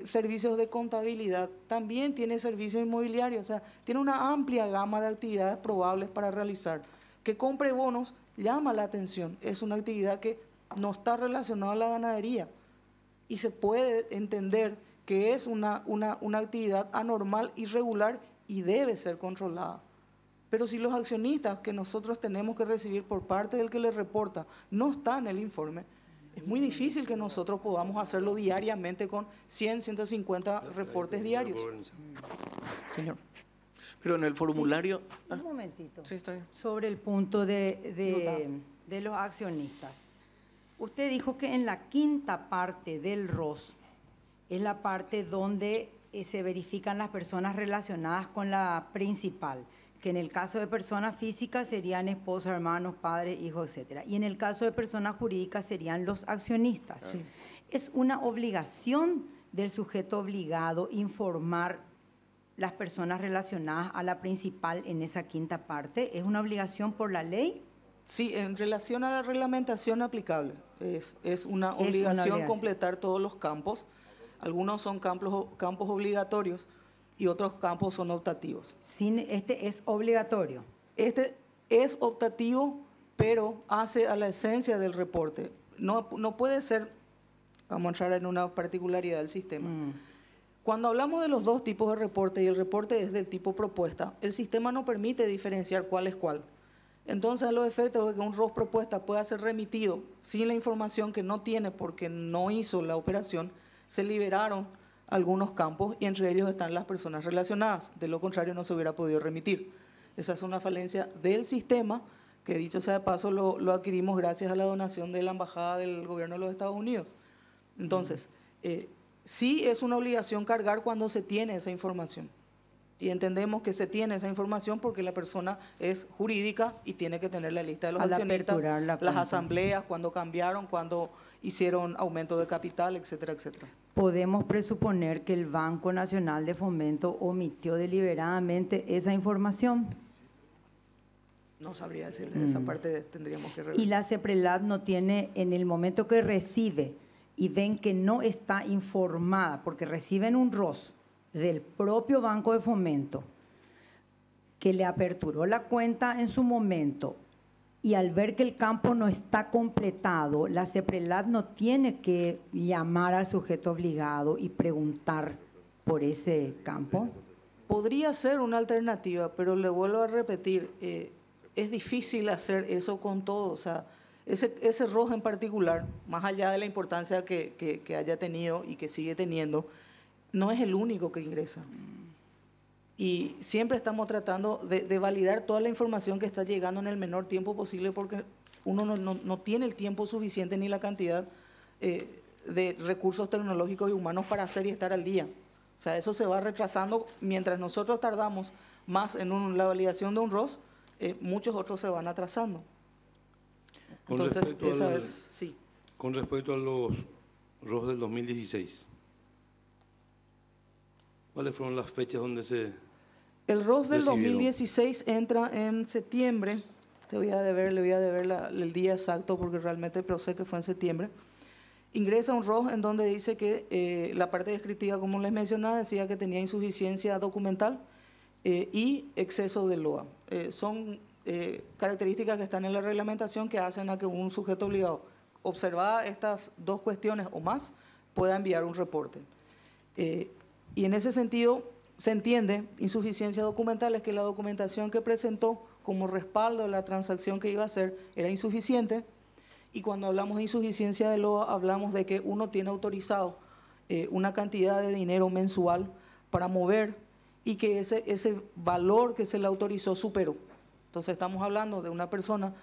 servicios de contabilidad, también tiene servicios inmobiliarios, o sea, tiene una amplia gama de actividades probables para realizar. Que compre bonos llama la atención, es una actividad que no está relacionada a la ganadería y se puede entender que es una actividad anormal, irregular y debe ser controlada. Pero si los accionistas que nosotros tenemos que recibir por parte del que les reporta no están en el informe, es muy difícil que nosotros podamos hacerlo diariamente con 100, 150 reportes diarios. Señor. Pero en el formulario... Sí, un momentito. Sí, está bien. Sobre el punto de los accionistas. Usted dijo que en la quinta parte del ROS es la parte donde se verifican las personas relacionadas con la principal, que en el caso de personas físicas serían esposos, hermanos, padres, hijos, etcétera. Y en el caso de personas jurídicas serían los accionistas. Sí. Es una obligación del sujeto obligado informar las personas relacionadas a la principal en esa quinta parte. ¿Es una obligación por la ley? Sí, en relación a la reglamentación aplicable, es una obligación completar todos los campos. Algunos son campos obligatorios y otros campos son optativos. Este es obligatorio. Este es optativo, pero hace a la esencia del reporte. No puede ser, vamos a entrar en una particularidad del sistema. Cuando hablamos de los 2 tipos de reporte y el reporte es del tipo propuesta, el sistema no permite diferenciar cuál es cuál. Entonces, a los efectos de que un ROS propuesta pueda ser remitido sin la información que no tiene porque no hizo la operación, se liberaron algunos campos y entre ellos están las personas relacionadas. De lo contrario, no se hubiera podido remitir. Esa es una falencia del sistema que, dicho sea de paso, lo adquirimos gracias a la donación de la Embajada del Gobierno de los Estados Unidos. Entonces, sí es una obligación cargar cuando se tiene esa información. Y entendemos que se tiene esa información porque la persona es jurídica y tiene que tener la lista de los accionistas, las asambleas, cuando cambiaron, cuando hicieron aumento de capital, etcétera, etcétera. ¿Podemos presuponer que el Banco Nacional de Fomento omitió deliberadamente esa información? No sabría decirle, esa parte tendríamos que revisar. Y la CEPRELAD no tiene, en el momento que recibe y ven que no está informada, porque reciben un ROS del propio Banco de Fomento, que le aperturó la cuenta en su momento, y al ver que el campo no está completado, la CEPRELAD no tiene que llamar al sujeto obligado y preguntar por ese campo. Podría ser una alternativa, pero le vuelvo a repetir, es difícil hacer eso con todo. O sea, ese ROS en particular, más allá de la importancia que haya tenido y que sigue teniendo, no es el único que ingresa. Y siempre estamos tratando de validar toda la información que está llegando en el menor tiempo posible porque uno no tiene el tiempo suficiente ni la cantidad de recursos tecnológicos y humanos para hacer y estar al día. O sea, eso se va retrasando. Mientras nosotros tardamos más en la validación de un ROS, muchos otros se van atrasando. Entonces, esa es, sí. Con respecto a los ROS del 2016, ¿cuáles fueron las fechas donde se El ROS del recibieron? 2016 entra en septiembre. Le voy a deber el día exacto porque realmente, pero sé que fue en septiembre. Ingresa un ROS en donde dice que la parte descriptiva, como les mencionaba, decía que tenía insuficiencia documental y exceso de LOA. Son características que están en la reglamentación que hacen a que un sujeto obligado, observadas estas dos cuestiones o más, pueda enviar un reporte. Y en ese sentido se entiende insuficiencia documental es que la documentación que presentó como respaldo de la transacción que iba a hacer era insuficiente, y cuando hablamos de insuficiencia de LOA hablamos de que uno tiene autorizado una cantidad de dinero mensual para mover y que ese valor que se le autorizó superó. Entonces estamos hablando de una persona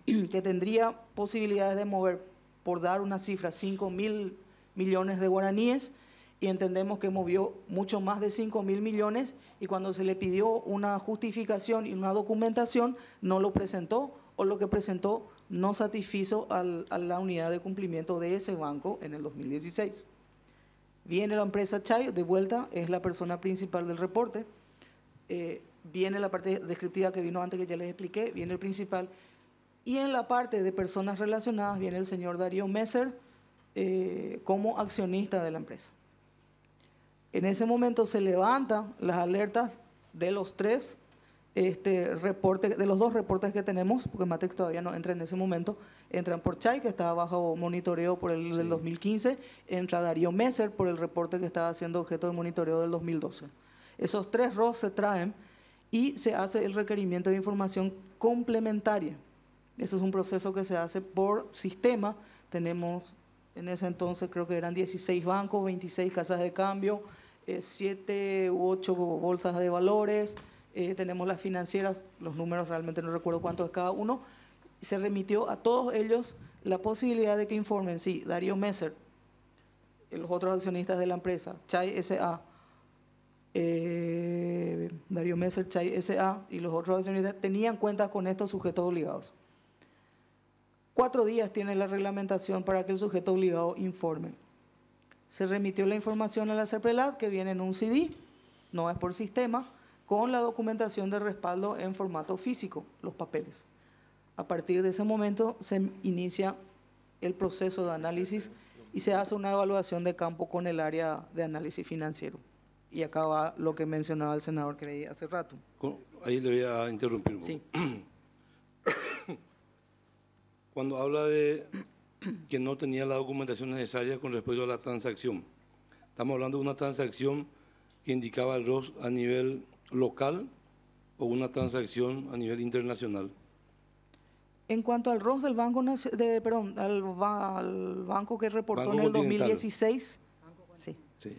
que tendría posibilidades de mover, por dar una cifra, 5.000 millones de guaraníes, y entendemos que movió mucho más de 5.000 millones, y cuando se le pidió una justificación y una documentación no lo presentó, o lo que presentó no satisfizo a la unidad de cumplimiento de ese banco en el 2016. Viene la empresa Chay, de vuelta, es la persona principal del reporte. Viene la parte descriptiva que vino antes, que ya les expliqué, viene el principal. Y en la parte de personas relacionadas viene el señor Darío Messer como accionista de la empresa. En ese momento se levantan las alertas de los tres reportes, de los dos reportes que tenemos, porque Matex todavía no entra en ese momento. Entran por Chay, que estaba bajo monitoreo por el del 2015, entra Darío Messer por el reporte que estaba siendo objeto de monitoreo del 2012. Esos tres ROS se traen y se hace el requerimiento de información complementaria. Eso es un proceso que se hace por sistema. Tenemos en ese entonces, creo que eran 16 bancos, 26 casas de cambio, 7 u 8 bolsas de valores, tenemos las financieras, los números realmente no recuerdo cuántos es cada uno. Se remitió a todos ellos la posibilidad de que informen, sí, Darío Messer, los otros accionistas de la empresa, Chay S.A., Darío Messer, Chay S.A. y los otros accionistas tenían cuentas con estos sujetos obligados. 4 días tiene la reglamentación para que el sujeto obligado informe. Se remitió la información a la CEPRELAT, que viene en un CD, no es por sistema, con la documentación de respaldo en formato físico, los papeles. A partir de ese momento se inicia el proceso de análisis y se hace una evaluación de campo con el área de análisis financiero. Y acá va lo que mencionaba el senador Crey hace rato. Ahí le voy a interrumpir un poco. Sí. Cuando habla de que no tenía la documentación necesaria con respecto a la transacción, ¿estamos hablando de una transacción que indicaba el ROS a nivel local o una transacción a nivel internacional? En cuanto al ROS del banco, al banco que reportó Banco en el Continental. 2016, sí. Sí.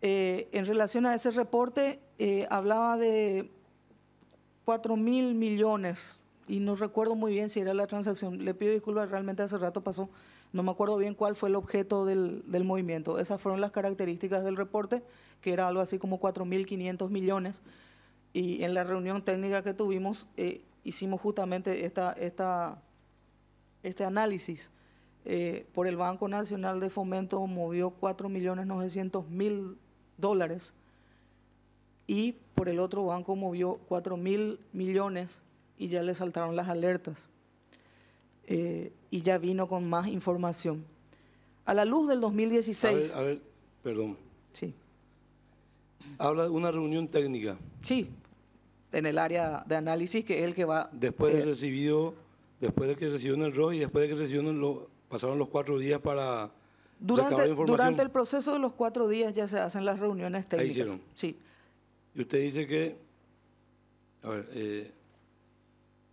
En relación a ese reporte, hablaba de 4.000 millones, y no recuerdo muy bien si era la transacción. Le pido disculpas, realmente hace rato pasó, no me acuerdo bien cuál fue el objeto del movimiento. Esas fueron las características del reporte, que era algo así como 4.500 millones. Y en la reunión técnica que tuvimos, hicimos justamente este análisis. Por el Banco Nacional de Fomento movió 4.900.000 dólares, y por el otro banco movió 4.000 millones y ya le saltaron las alertas. Y ya vino con más información. A la luz del 2016… A ver, perdón. Sí. Habla de una reunión técnica. Sí, en el área de análisis, que es el que va… Después de que recibió en el ROS y después de que recibió pasaron los 4 días para recabar información. Durante el proceso de los 4 días ya se hacen las reuniones técnicas. Ahí hicieron. Sí. Y usted dice que, a ver,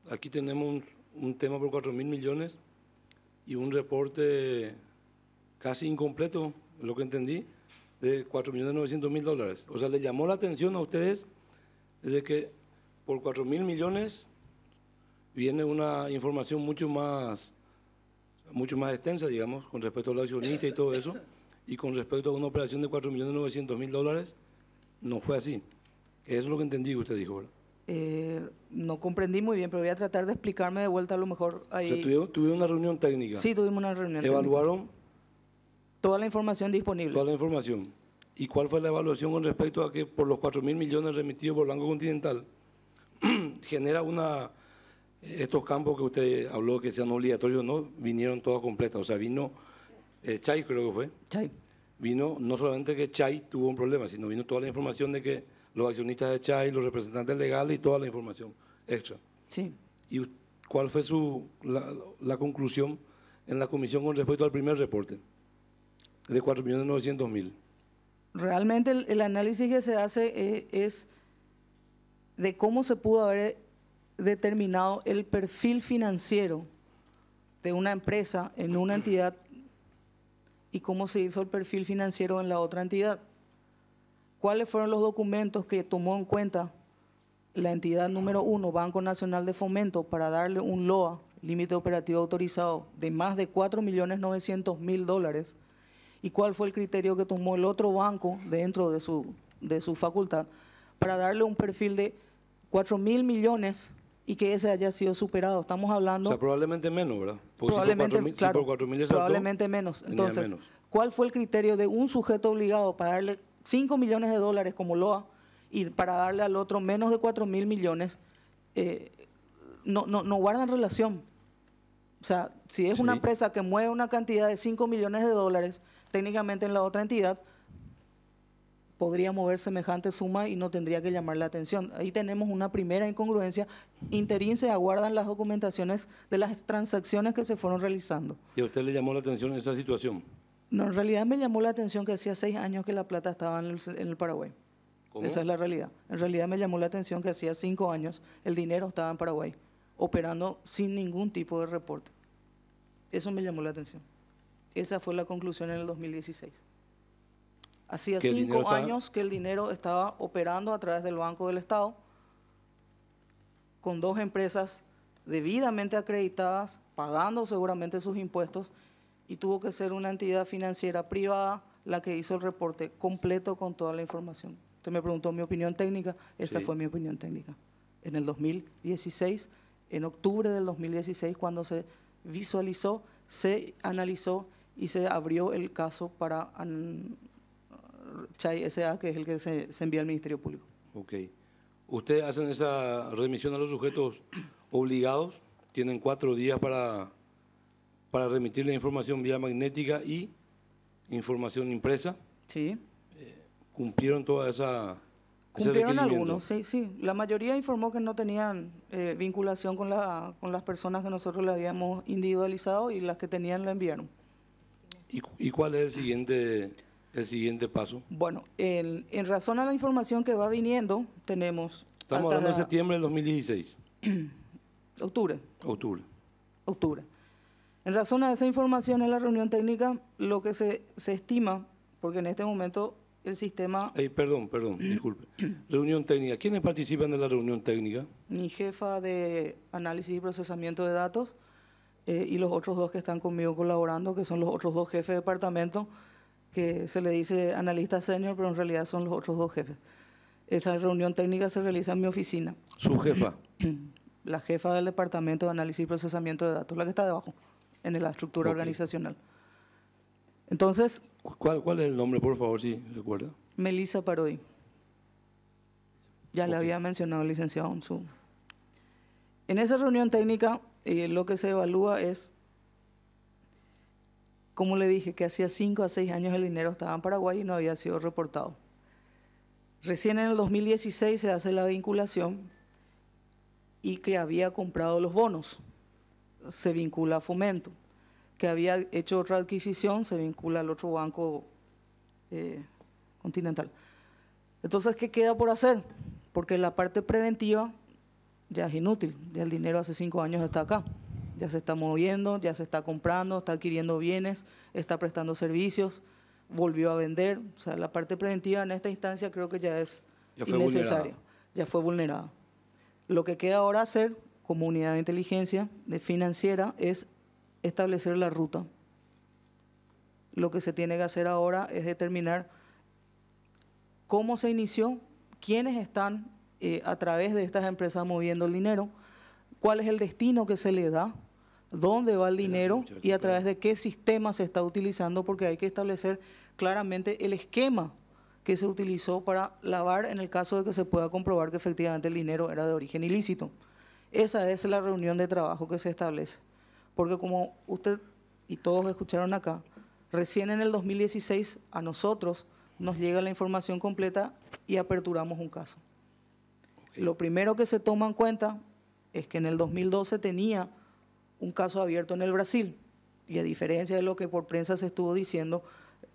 aquí tenemos un tema por 4.000 millones y un reporte casi incompleto, es lo que entendí, de 4.900.000 dólares. O sea, le llamó la atención a ustedes de que por 4.000 millones viene una información mucho más extensa, digamos, con respecto al accionista y todo eso, y con respecto a una operación de 4.900.000 dólares, no fue así. Eso es lo que entendí que usted dijo, ¿verdad? No comprendí muy bien, pero voy a tratar de explicarme de vuelta a lo mejor ahí. O sea, tuvieron una reunión técnica. Sí, tuvimos una reunión Evaluaron técnica. Toda la información disponible. toda la información. ¿Y cuál fue la evaluación con respecto a que por los 4.000 millones remitidos por Banco Continental genera estos campos que usted habló que sean obligatorios, no vinieron todas completas? O sea, vino Chay, creo que fue. Chay. Vino no solamente que Chay tuvo un problema, sino vino toda la información de que los accionistas de Chay, los representantes legales y toda la información extra. Sí. ¿Y cuál fue la conclusión en la comisión con respecto al primer reporte de 4.900.000? Realmente el análisis que se hace es de cómo se pudo haber determinado el perfil financiero de una empresa en una entidad y cómo se hizo el perfil financiero en la otra entidad. ¿Cuáles fueron los documentos que tomó en cuenta la entidad número 1, Banco Nacional de Fomento, para darle un LOA, límite operativo autorizado, de más de $4.900.000? ¿Y cuál fue el criterio que tomó el otro banco dentro de su facultad para darle un perfil de 4.000 millones y que ese haya sido superado? Estamos hablando... O sea, probablemente menos, ¿verdad? Porque probablemente, si por 4.000 saltó, probablemente menos. Entonces, menos. ¿cuál fue el criterio de un sujeto obligado para darle $5 millones como LOA y para darle al otro menos de 4.000 millones? No guardan relación. O sea, si es una empresa que mueve una cantidad de $5 millones, técnicamente en la otra entidad podría mover semejante suma y no tendría que llamar la atención. Ahí tenemos una primera incongruencia. Interín se aguardan las documentaciones de las transacciones que se fueron realizando. ¿Y a usted le llamó la atención esa situación? No, en realidad me llamó la atención que hacía 6 años que la plata estaba en el Paraguay. ¿Cómo? Esa es la realidad. En realidad me llamó la atención que hacía 5 años el dinero estaba en Paraguay, operando sin ningún tipo de reporte. Eso me llamó la atención. Esa fue la conclusión en el 2016. Hacía 5 años que el dinero estaba operando a través del Banco del Estado con 2 empresas debidamente acreditadas, pagando seguramente sus impuestos, y tuvo que ser una entidad financiera privada la que hizo el reporte completo con toda la información. Usted me preguntó mi opinión técnica, esa fue mi opinión técnica. En el 2016, en octubre del 2016, cuando se visualizó, se analizó y se abrió el caso para Chay S.A., que es el que se envía al Ministerio Público. Ok. ¿Ustedes hacen esa remisión a los sujetos obligados? ¿Tienen 4 días para remitir la información vía magnética y información impresa? Sí. ¿Cumplieron toda esa... Cumplieron algunos, sí. La mayoría informó que no tenían vinculación con las personas que nosotros le habíamos individualizado, y las que tenían la enviaron. ¿Y cuál es el siguiente paso? Bueno, en razón a la información que va viniendo, tenemos... Estamos hablando de septiembre del 2016. Octubre. Octubre. En razón a esa información en la reunión técnica, lo que se estima, porque en este momento el sistema... Perdón, disculpe. Reunión técnica. ¿Quiénes participan de la reunión técnica? Mi jefa de análisis y procesamiento de datos y los otros 2 que están conmigo colaborando, que son los otros 2 jefes de departamento, que se le dice analista senior, pero en realidad son los otros 2 jefes. Esa reunión técnica se realiza en mi oficina. ¿Su jefa? La jefa del departamento de análisis y procesamiento de datos, la que está debajo, en la estructura organizacional. Entonces... ¿Cuál es el nombre, por favor, si recuerda? Melissa Parodi. Ya le había mencionado el licenciado Onsu. En esa reunión técnica, lo que se evalúa es, como le dije, que hacía 5 a 6 años el dinero estaba en Paraguay y no había sido reportado. Recién en el 2016 se hace la vinculación y que había comprado los bonos. Se vincula a Fomento. Que había hecho otra adquisición, se vincula al otro banco continental. Entonces, ¿qué queda por hacer? Porque la parte preventiva ya es inútil, ya el dinero hace 5 años está acá, ya se está moviendo, ya se está comprando, está adquiriendo bienes, está prestando servicios, volvió a vender. O sea, la parte preventiva en esta instancia creo que ya es innecesaria, ya fue vulnerada. Lo que queda ahora hacer como unidad de inteligencia financiera es establecer la ruta. Lo que se tiene que hacer ahora es determinar cómo se inició, quiénes están a través de estas empresas moviendo el dinero, cuál es el destino que se le da, dónde va el dinero y a través de qué sistema se está utilizando, porque hay que establecer claramente el esquema que se utilizó para lavar en el caso de que se pueda comprobar que efectivamente el dinero era de origen ilícito. Esa es la reunión de trabajo que se establece. Porque como usted y todos escucharon acá, recién en el 2016 a nosotros nos llega la información completa y aperturamos un caso. Okay. Lo primero que se toma en cuenta es que en el 2012 tenía un caso abierto en el Brasil. Y a diferencia de lo que por prensa se estuvo diciendo,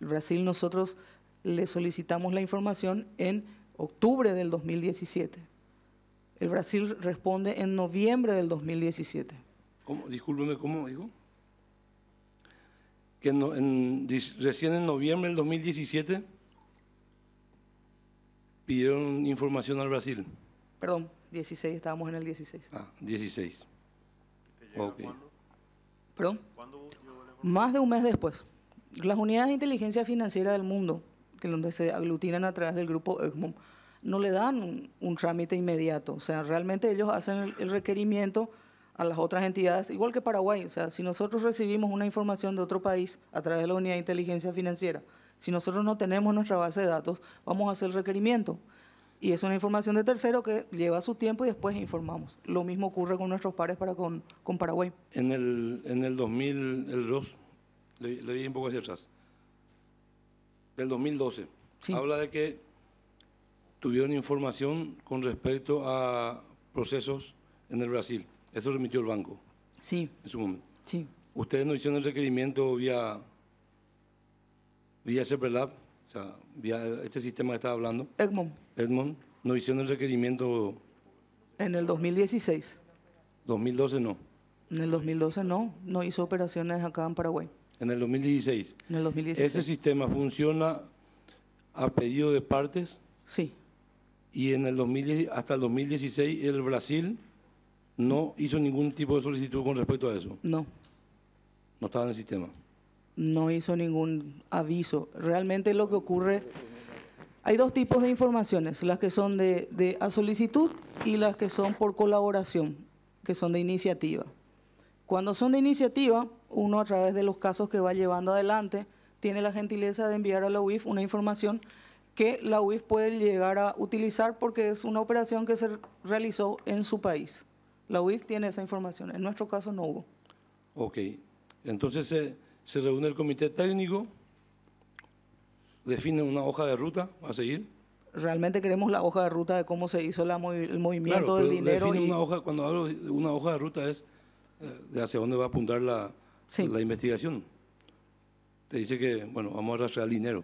el Brasil nosotros le solicitamos la información en octubre del 2017. El Brasil responde en noviembre del 2017. ¿Cómo? Discúlpeme, ¿cómo dijo? Que recién en noviembre del 2017 pidieron información al Brasil. Perdón, 16, estábamos en el 16. 16. Okay. ¿Cuándo? ¿Perdón? ¿Cuándo llegó la información? Más de un mes después. Las unidades de inteligencia financiera del mundo, que donde se aglutinan a través del grupo Egmont, no le dan un trámite inmediato. O sea, realmente ellos hacen el requerimiento a las otras entidades, igual que Paraguay. O sea, si nosotros recibimos una información de otro país a través de la unidad de inteligencia financiera, si nosotros no tenemos nuestra base de datos, vamos a hacer el requerimiento. Y es una información de tercero que lleva su tiempo y después informamos. Lo mismo ocurre con nuestros pares con Paraguay. En el 2000, el ROS, le di un poco hacia atrás, del 2012, sí. Habla de que tuvieron información con respecto a procesos en el Brasil. Eso remitió el banco. Sí. En su momento. Sí. ¿Ustedes no hicieron el requerimiento vía CEPRELAB? O sea, vía este sistema que estaba hablando. Egmont. ¿No hicieron el requerimiento? En el 2016. 2012 no. En el 2012 no hizo operaciones acá en Paraguay. En el 2016. En el 2016. ¿Ese sistema funciona a pedido de partes? Sí. Y en el hasta el 2016 el Brasil no hizo ningún tipo de solicitud con respecto a eso. No. No estaba en el sistema. No hizo ningún aviso. Realmente lo que ocurre, hay dos tipos de informaciones, las que son de a solicitud y las que son por colaboración, que son de iniciativa. Cuando son de iniciativa, uno a través de los casos que va llevando adelante, tiene la gentileza de enviar a la UIF una información que la UIF puede llegar a utilizar porque es una operación que se realizó en su país. La UIF tiene esa información. En nuestro caso no hubo. Ok. Entonces se reúne el comité técnico, define una hoja de ruta a seguir. Realmente queremos la hoja de ruta de cómo se hizo el movimiento, claro, del dinero. Define una hoja, cuando hablo de una hoja de ruta es de hacia dónde va a apuntar la investigación. Te dice que, bueno, vamos a rastrear el dinero.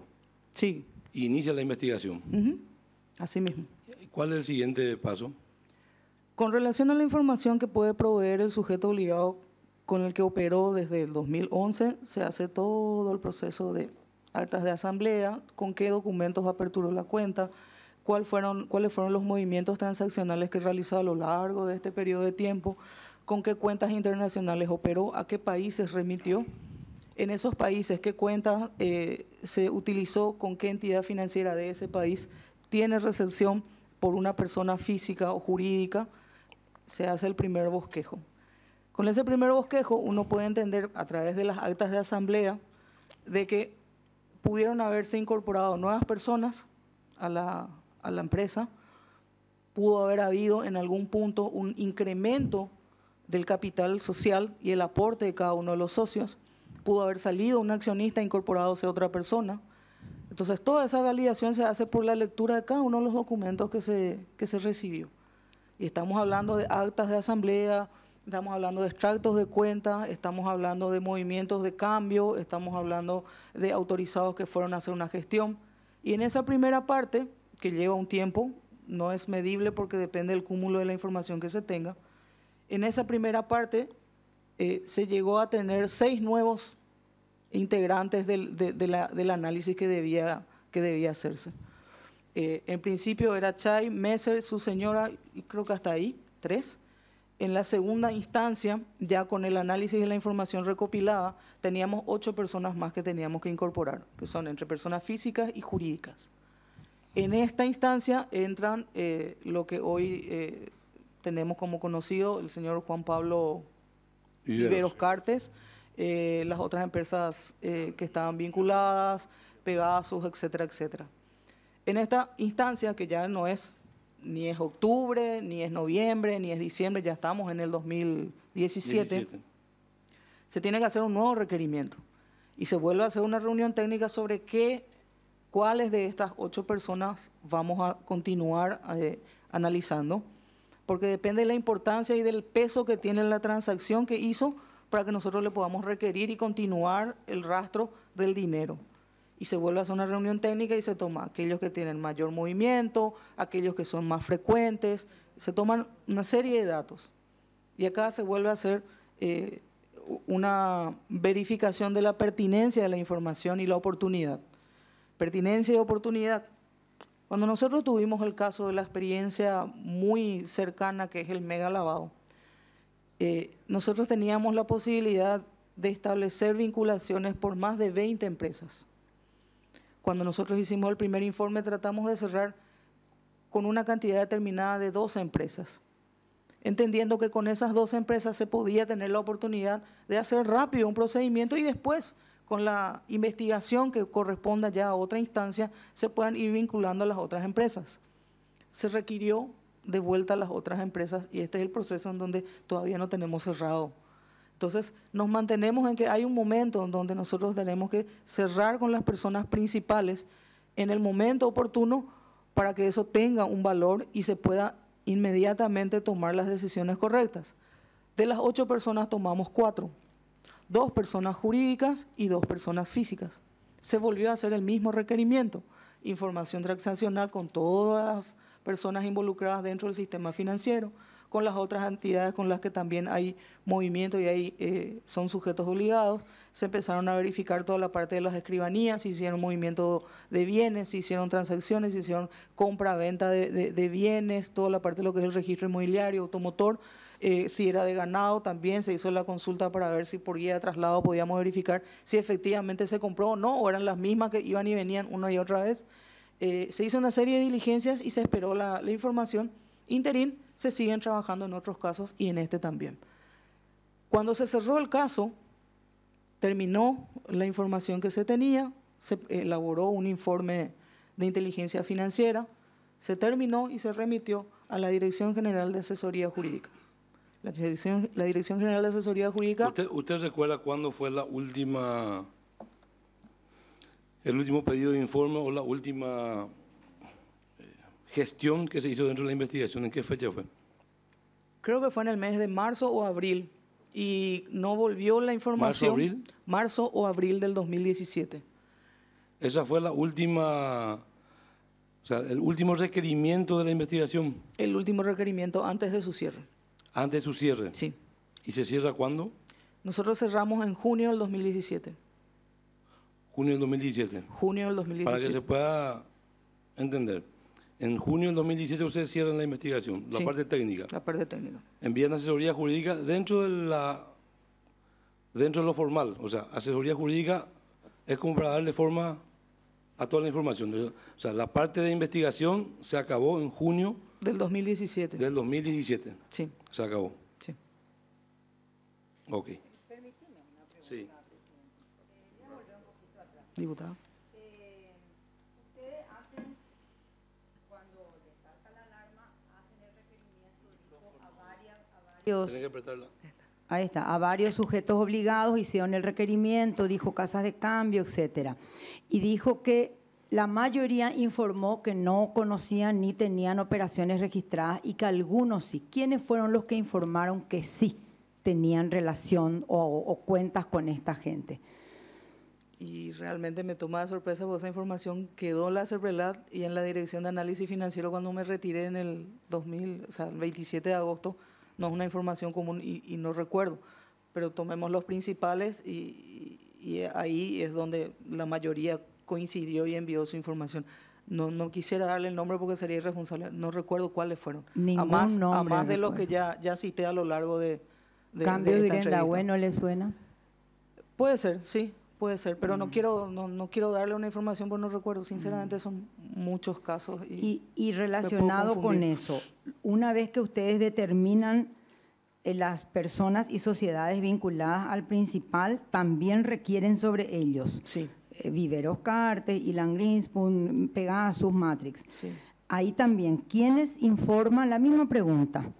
Sí. Y inicia la investigación. Así mismo. ¿Cuál es el siguiente paso? Con relación a la información que puede proveer el sujeto obligado con el que operó desde el 2011, se hace todo el proceso de actas de asamblea, con qué documentos aperturó la cuenta, cuáles fueron los movimientos transaccionales que realizó a lo largo de este periodo de tiempo, con qué cuentas internacionales operó, a qué países remitió, en esos países qué cuentas se utilizó, con qué entidad financiera de ese país tiene recepción por una persona física o jurídica, se hace el primer bosquejo. Con ese primer bosquejo uno puede entender a través de las actas de asamblea de que pudieron haberse incorporado nuevas personas a la empresa, pudo haber habido en algún punto un incremento del capital social y el aporte de cada uno de los socios, pudo haber salido un accionista incorporado a otra persona. Entonces toda esa validación se hace por la lectura de cada uno de los documentos que se recibió. Y estamos hablando de actas de asamblea, estamos hablando de extractos de cuentas, estamos hablando de movimientos de cambio, estamos hablando de autorizados que fueron a hacer una gestión. Y en esa primera parte, que lleva un tiempo, no es medible porque depende del cúmulo de la información que se tenga, en esa primera parte se llegó a tener 6 nuevos integrantes del análisis que debía hacerse. En principio era Chay, Messer, su señora, y creo que hasta ahí, 3. En la segunda instancia, ya con el análisis de la información recopilada, teníamos 8 personas más que teníamos que incorporar, que son entre personas físicas y jurídicas. En esta instancia entran lo que hoy tenemos como conocido el señor Juan Pablo Viveros Cartes, las otras empresas que estaban vinculadas, Pegasus, etcétera, etcétera. En esta instancia, que ya no es, ni es octubre, ni es noviembre, ni es diciembre, ya estamos en el 2017, se tiene que hacer un nuevo requerimiento. Y se vuelve a hacer una reunión técnica sobre cuáles de estas 8 personas vamos a continuar analizando, porque depende de la importancia y del peso que tiene la transacción que hizo para que nosotros le podamos requerir y continuar el rastro del dinero. Y se vuelve a hacer una reunión técnica y se toma aquellos que tienen mayor movimiento, aquellos que son más frecuentes, se toman una serie de datos. Y acá se vuelve a hacer una verificación de la pertinencia de la información y la oportunidad. Pertinencia y oportunidad. Cuando nosotros tuvimos el caso de la experiencia muy cercana, que es el mega lavado, nosotros teníamos la posibilidad de establecer vinculaciones por más de 20 empresas. Cuando nosotros hicimos el primer informe, tratamos de cerrar con una cantidad determinada de 12 empresas, entendiendo que con esas 12 empresas se podía tener la oportunidad de hacer rápido un procedimiento y después, con la investigación que corresponda ya a otra instancia, se puedan ir vinculando a las otras empresas. Se requirió de vuelta a las otras empresas y este es el proceso en donde todavía no tenemos cerrado. Entonces, nos mantenemos en que hay un momento en donde nosotros tenemos que cerrar con las personas principales en el momento oportuno para que eso tenga un valor y se pueda inmediatamente tomar las decisiones correctas. De las 8 personas tomamos 4, 2 personas jurídicas y 2 personas físicas. Se volvió a hacer el mismo requerimiento, información transaccional con todas las personas involucradas dentro del sistema financiero, con las otras entidades con las que también hay movimiento y hay, son sujetos obligados. Se empezaron a verificar toda la parte de las escribanías, se hicieron movimiento de bienes, se hicieron transacciones, se hicieron compra-venta de bienes, toda la parte de lo que es el registro inmobiliario, automotor. Si era de ganado también se hizo la consulta para ver si por guía de traslado podíamos verificar si efectivamente se compró o no, o eran las mismas que iban y venían una y otra vez. Se hizo una serie de diligencias y se esperó la información. Interín, se siguen trabajando en otros casos y en este también. Cuando se cerró el caso, terminó la información que se tenía, se elaboró un informe de inteligencia financiera, se terminó y se remitió a la Dirección General de Asesoría Jurídica. La Dirección General de Asesoría Jurídica… ¿Usted recuerda cuándo fue el último pedido de informe o la última gestión que se hizo dentro de la investigación? ¿En qué fecha fue? Creo que fue en el mes de marzo o abril y no volvió la información. ¿Marzo-abril? Marzo o abril del 2017. Esa fue la última, o sea, el último requerimiento de la investigación. El último requerimiento antes de su cierre. Antes de su cierre. Sí. ¿Y se cierra cuándo? Nosotros cerramos en junio del 2017. Junio del 2017. Junio del 2017. Para que se pueda entender. En junio del 2017 ustedes cierran la investigación, la parte técnica. La parte técnica. Envían asesoría jurídica dentro de lo formal. O sea, asesoría jurídica es como para darle forma a toda la información. O sea, la parte de investigación se acabó en junio del 2017. Del 2017. Sí. Se acabó. Sí. Ok. Permíteme una pregunta, sí. Presidente. Volver un poquito atrás. Diputado. Ustedes hacen, cuando les salta la alarma, hacen el requerimiento, dijo, a varios… Tienen que apretarla. Ahí está, a varios sujetos obligados hicieron el requerimiento, dijo casas de cambio, etcétera. Y dijo que la mayoría informó que no conocían ni tenían operaciones registradas y que algunos sí. ¿Quiénes fueron los que informaron que sí tenían relación o cuentas con esta gente? Y realmente me toma de sorpresa porque esa información quedó en la CERVELAT y en la Dirección de Análisis Financiero cuando me retiré en el 2000, o sea, el 27 de agosto. No es una información común y no recuerdo, pero tomemos los principales y ahí es donde la mayoría coincidió y envió su información. No quisiera darle el nombre porque sería irresponsable, no recuerdo cuáles fueron. Ningún a nombre más de los recuerdo. que ya cité a lo largo de ¿Cambio de de esta entrevista. ¿No le suena? Puede ser, sí, puede ser, pero no quiero darle una información porque no recuerdo, sinceramente son muchos casos. Y relacionado con eso, una vez que ustedes determinan las personas y sociedades vinculadas al principal, también requieren sobre ellos. Sí. Viveros Cartes, Ilan Greenspoon, Pegasus, Matrix. Sí. Ahí también, ¿quiénes informan? La misma pregunta.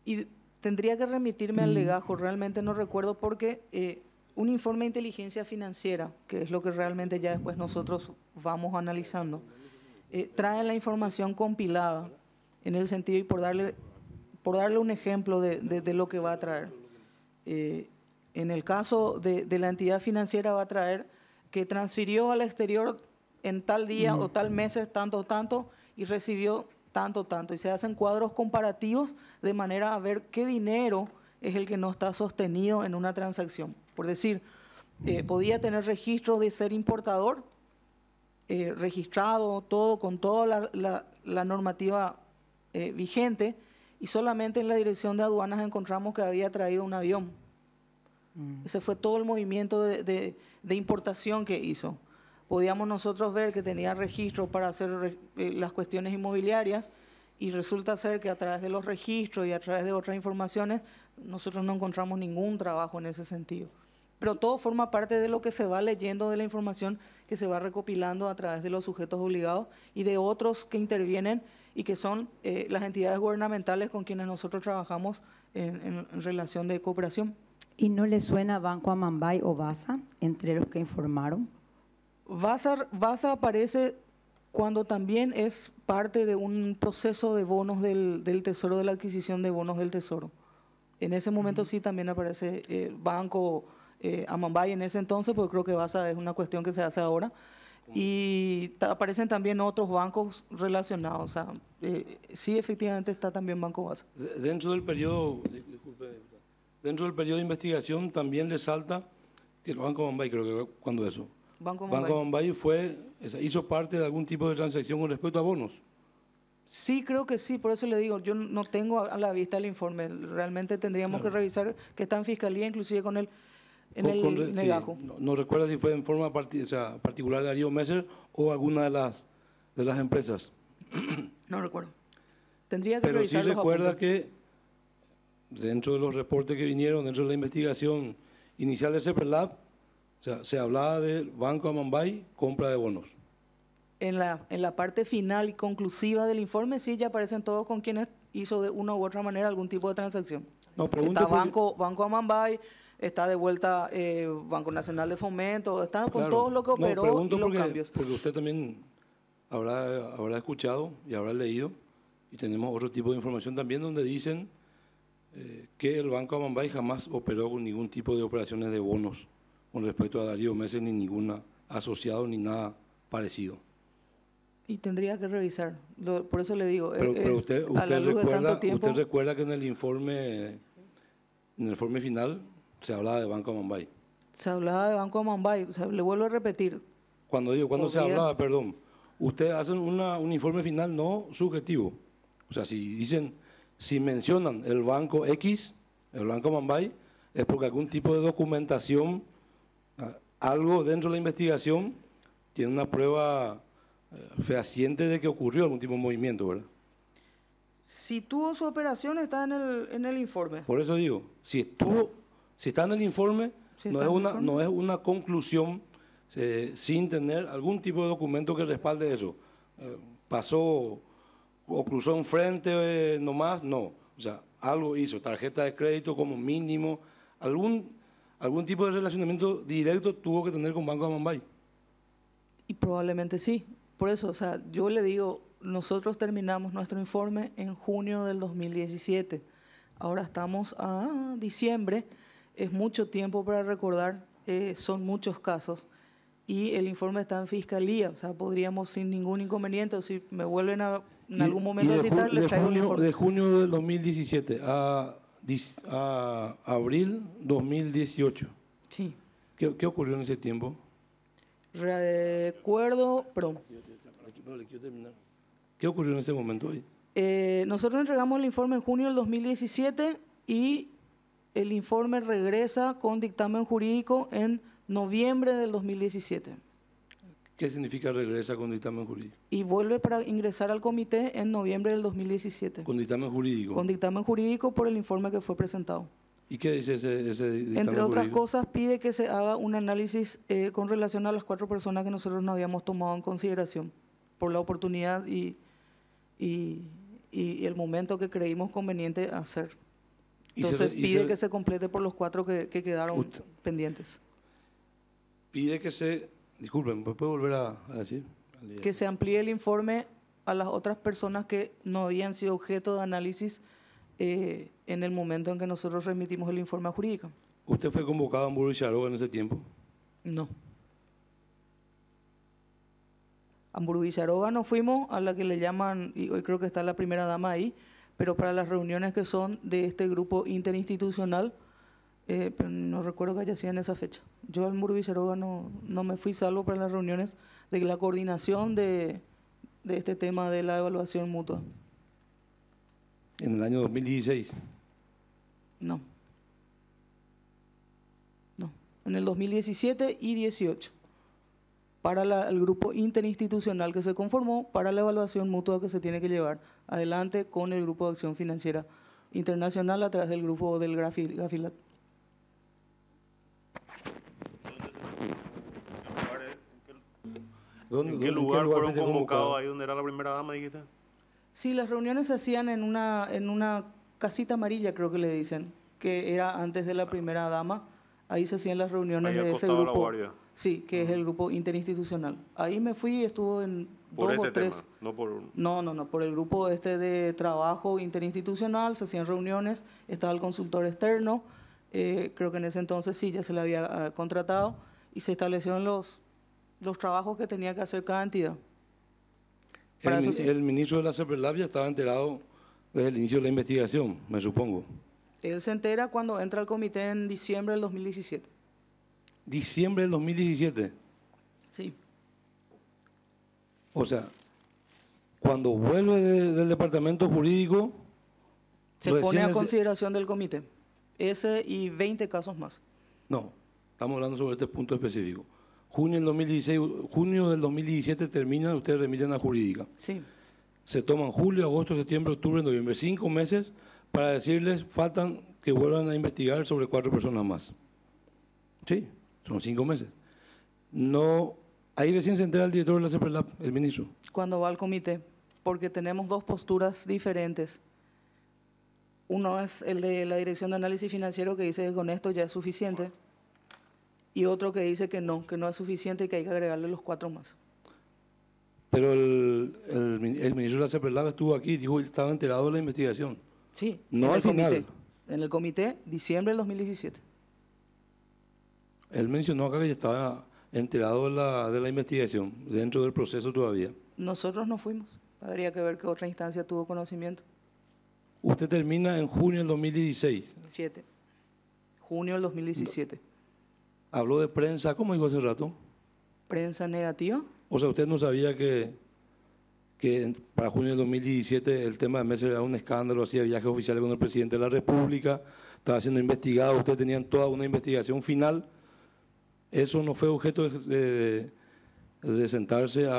Y tendría que remitirme al legajo, realmente no recuerdo porque un informe de inteligencia financiera, que es lo que realmente ya después nosotros vamos analizando, trae la información compilada en el sentido, y por darle un ejemplo de lo que va a traer. En el caso de la entidad financiera va a traer que transfirió al exterior en tal día o tal meses tanto, y recibió tanto, y se hacen cuadros comparativos de manera a ver qué dinero es el que no está sostenido en una transacción. Por decir, podía tener registro de ser importador, registrado todo con toda la normativa vigente, y solamente en la dirección de aduanas encontramos que había traído un avión. Ese fue todo el movimiento de importación que hizo. Podíamos nosotros ver que tenía registro para hacer las cuestiones inmobiliarias, y resulta ser que a través de los registros y a través de otras informaciones nosotros no encontramos ningún trabajo en ese sentido. Pero todo forma parte de lo que se va leyendo, de la información que se va recopilando a través de los sujetos obligados y de otros que intervienen, y que son las entidades gubernamentales con quienes nosotros trabajamos en relación de cooperación. ¿Y no le suena Banco Amambay o BASA entre los que informaron? BASA aparece cuando también es parte de un proceso de bonos del Tesoro, de la adquisición de bonos del Tesoro. En ese momento sí también aparece Banco Amambay en ese entonces, porque creo que BASA es una cuestión que se hace ahora. Y aparecen también otros bancos relacionados. O sea, sí, efectivamente está también Banco BASA. Dentro del periodo, de investigación también le salta que el Banco Amambay, creo que cuando eso. Banco Amambay hizo parte de algún tipo de transacción con respecto a bonos. Sí, creo que sí, por eso le digo, yo no tengo a la vista el informe, realmente tendríamos que revisar, que está en Fiscalía, inclusive con el negajo. Sí, no recuerdo si fue en forma particular de Darío Messer o alguna de las empresas. No recuerdo. Tendría que Pero sí revisar. recuerda que dentro de los reportes que vinieron, dentro de la investigación inicial de CEPRLAB, se hablaba del Banco Amambay, compra de bonos. En la parte final y conclusiva del informe, sí, ya aparecen todos con quienes hizo de una u otra manera algún tipo de transacción. No, está Banco Amambay, está de vuelta Banco Nacional de Fomento, está con todo lo que operó y los cambios. Porque usted también habrá escuchado y habrá leído, y tenemos otro tipo de información también donde dicen que el Banco Amambay jamás operó con ningún tipo de operaciones de bonos con respecto a Darío Messer, ni ninguna asociado ni nada parecido. Y tendría que revisar, por eso le digo. Pero usted recuerda que en el informe final se hablaba de Banco Amambay. Se hablaba de Banco Amambay, o sea, le vuelvo a repetir. Cuando se hablaba, perdón, ustedes hacen un informe final no subjetivo. O sea, si mencionan el Banco X, el Banco Amambay, es porque algún tipo de documentación, algo dentro de la investigación, tiene una prueba fehaciente de que ocurrió algún tipo de movimiento, ¿verdad? Si tuvo su operación, está en el informe. Por eso digo, si está en el informe, no es una conclusión sin tener algún tipo de documento que respalde eso. Pasó o cruzó enfrente nomás, no. O sea, algo hizo, tarjeta de crédito como mínimo, algún tipo de relacionamiento directo tuvo que tener con Banco Amambay. Y probablemente sí. Por eso, o sea, yo le digo, nosotros terminamos nuestro informe en junio del 2017. Ahora estamos a diciembre, es mucho tiempo para recordar, son muchos casos. Y el informe está en Fiscalía, o sea, podríamos sin ningún inconveniente, o si me vuelven en algún momento a citar, les traigo el informe. De junio del 2017 a abril 2018. Sí. ¿Qué ocurrió en ese tiempo? ¿Qué ocurrió en ese momento hoy? Nosotros entregamos el informe en junio del 2017 y el informe regresa con dictamen jurídico en noviembre del 2017. ¿Qué significa regresa con dictamen jurídico? Y vuelve para ingresar al comité en noviembre del 2017. ¿Con dictamen jurídico? Con dictamen jurídico por el informe que fue presentado. ¿Y qué dice ese dictamen Entre otras jurídico? cosas, pide que se haga un análisis con relación a las 4 personas que nosotros no habíamos tomado en consideración por la oportunidad y el momento que creímos conveniente hacer. Entonces pide que se complete por los 4 que quedaron pendientes. Pide que se, disculpen, ¿puedo volver a decir? Que se amplíe el informe a las otras personas que no habían sido objeto de análisis en el momento en que nosotros remitimos el informe a Jurídica. ¿Usted fue convocado a Hamburgo y Charoga en ese tiempo? No. A Hamburgo y Charoga no fuimos, a la que le llaman, y hoy creo que está la primera dama ahí, pero para las reuniones que son de este grupo interinstitucional, pero no recuerdo que haya sido en esa fecha. Yo al Hamburgo y Charoga no me fui, salvo para las reuniones de la coordinación de este tema de la evaluación mutua. ¿En el año 2016? No. No. En el 2017 y 18. Para el grupo interinstitucional que se conformó para la evaluación mutua que se tiene que llevar adelante con el Grupo de Acción Financiera Internacional a través del grupo del Gafilat. ¿En qué lugar fueron convocados ahí donde era la primera dama, dijiste? Sí, las reuniones se hacían en una casita amarilla, creo que le dicen, que era antes de la primera dama. Ahí se hacían las reuniones Ahí de ese acostado la grupo. guardia. Sí, que es el grupo interinstitucional. Ahí me fui y estuvo en Por 2 o este 3. tema, no por... No, por el grupo de trabajo interinstitucional, se hacían reuniones, estaba el consultor externo, creo que en ese entonces sí, ya se le había contratado, y se establecieron los trabajos que tenía que hacer cada entidad. El ministro de la CEPRELAB ya estaba enterado desde el inicio de la investigación, me supongo. Él se entera cuando entra al comité en diciembre del 2017. Diciembre del 2017. Sí. O sea, cuando vuelve del departamento jurídico, se pone a consideración del comité. Ese y 20 casos más. No, estamos hablando sobre este punto específico. Junio del 2017 terminan, ustedes remiten a Jurídica. Sí. Se toman julio, agosto, septiembre, octubre, noviembre, 5 meses para decirles faltan que vuelvan a investigar sobre 4 personas más. Sí, son 5 meses. No, ahí recién se entera el director de la CEPRELAB, el ministro. Cuando va al comité, porque tenemos 2 posturas diferentes. Uno es el de la Dirección de Análisis Financiero, que dice que con esto ya es suficiente, y otro que dice que no es suficiente y que hay que agregarle los 4 más. Pero el ministro de la CEPRELAB estuvo aquí y dijo que estaba enterado de la investigación. Sí, no al final. En el comité, diciembre del 2017. Él mencionó acá que ya estaba enterado de la investigación, dentro del proceso todavía. Nosotros no fuimos. Habría que ver qué otra instancia tuvo conocimiento. Usted termina en junio del 2016. 7. Junio del 2017. Habló de prensa, ¿cómo dijo hace rato? ¿Prensa negativa? O sea, usted no sabía que para junio del 2017 el tema de Messer era un escándalo, hacía viajes oficiales con el presidente de la República, estaba siendo investigado, ustedes tenían toda una investigación final. Eso no fue objeto de sentarse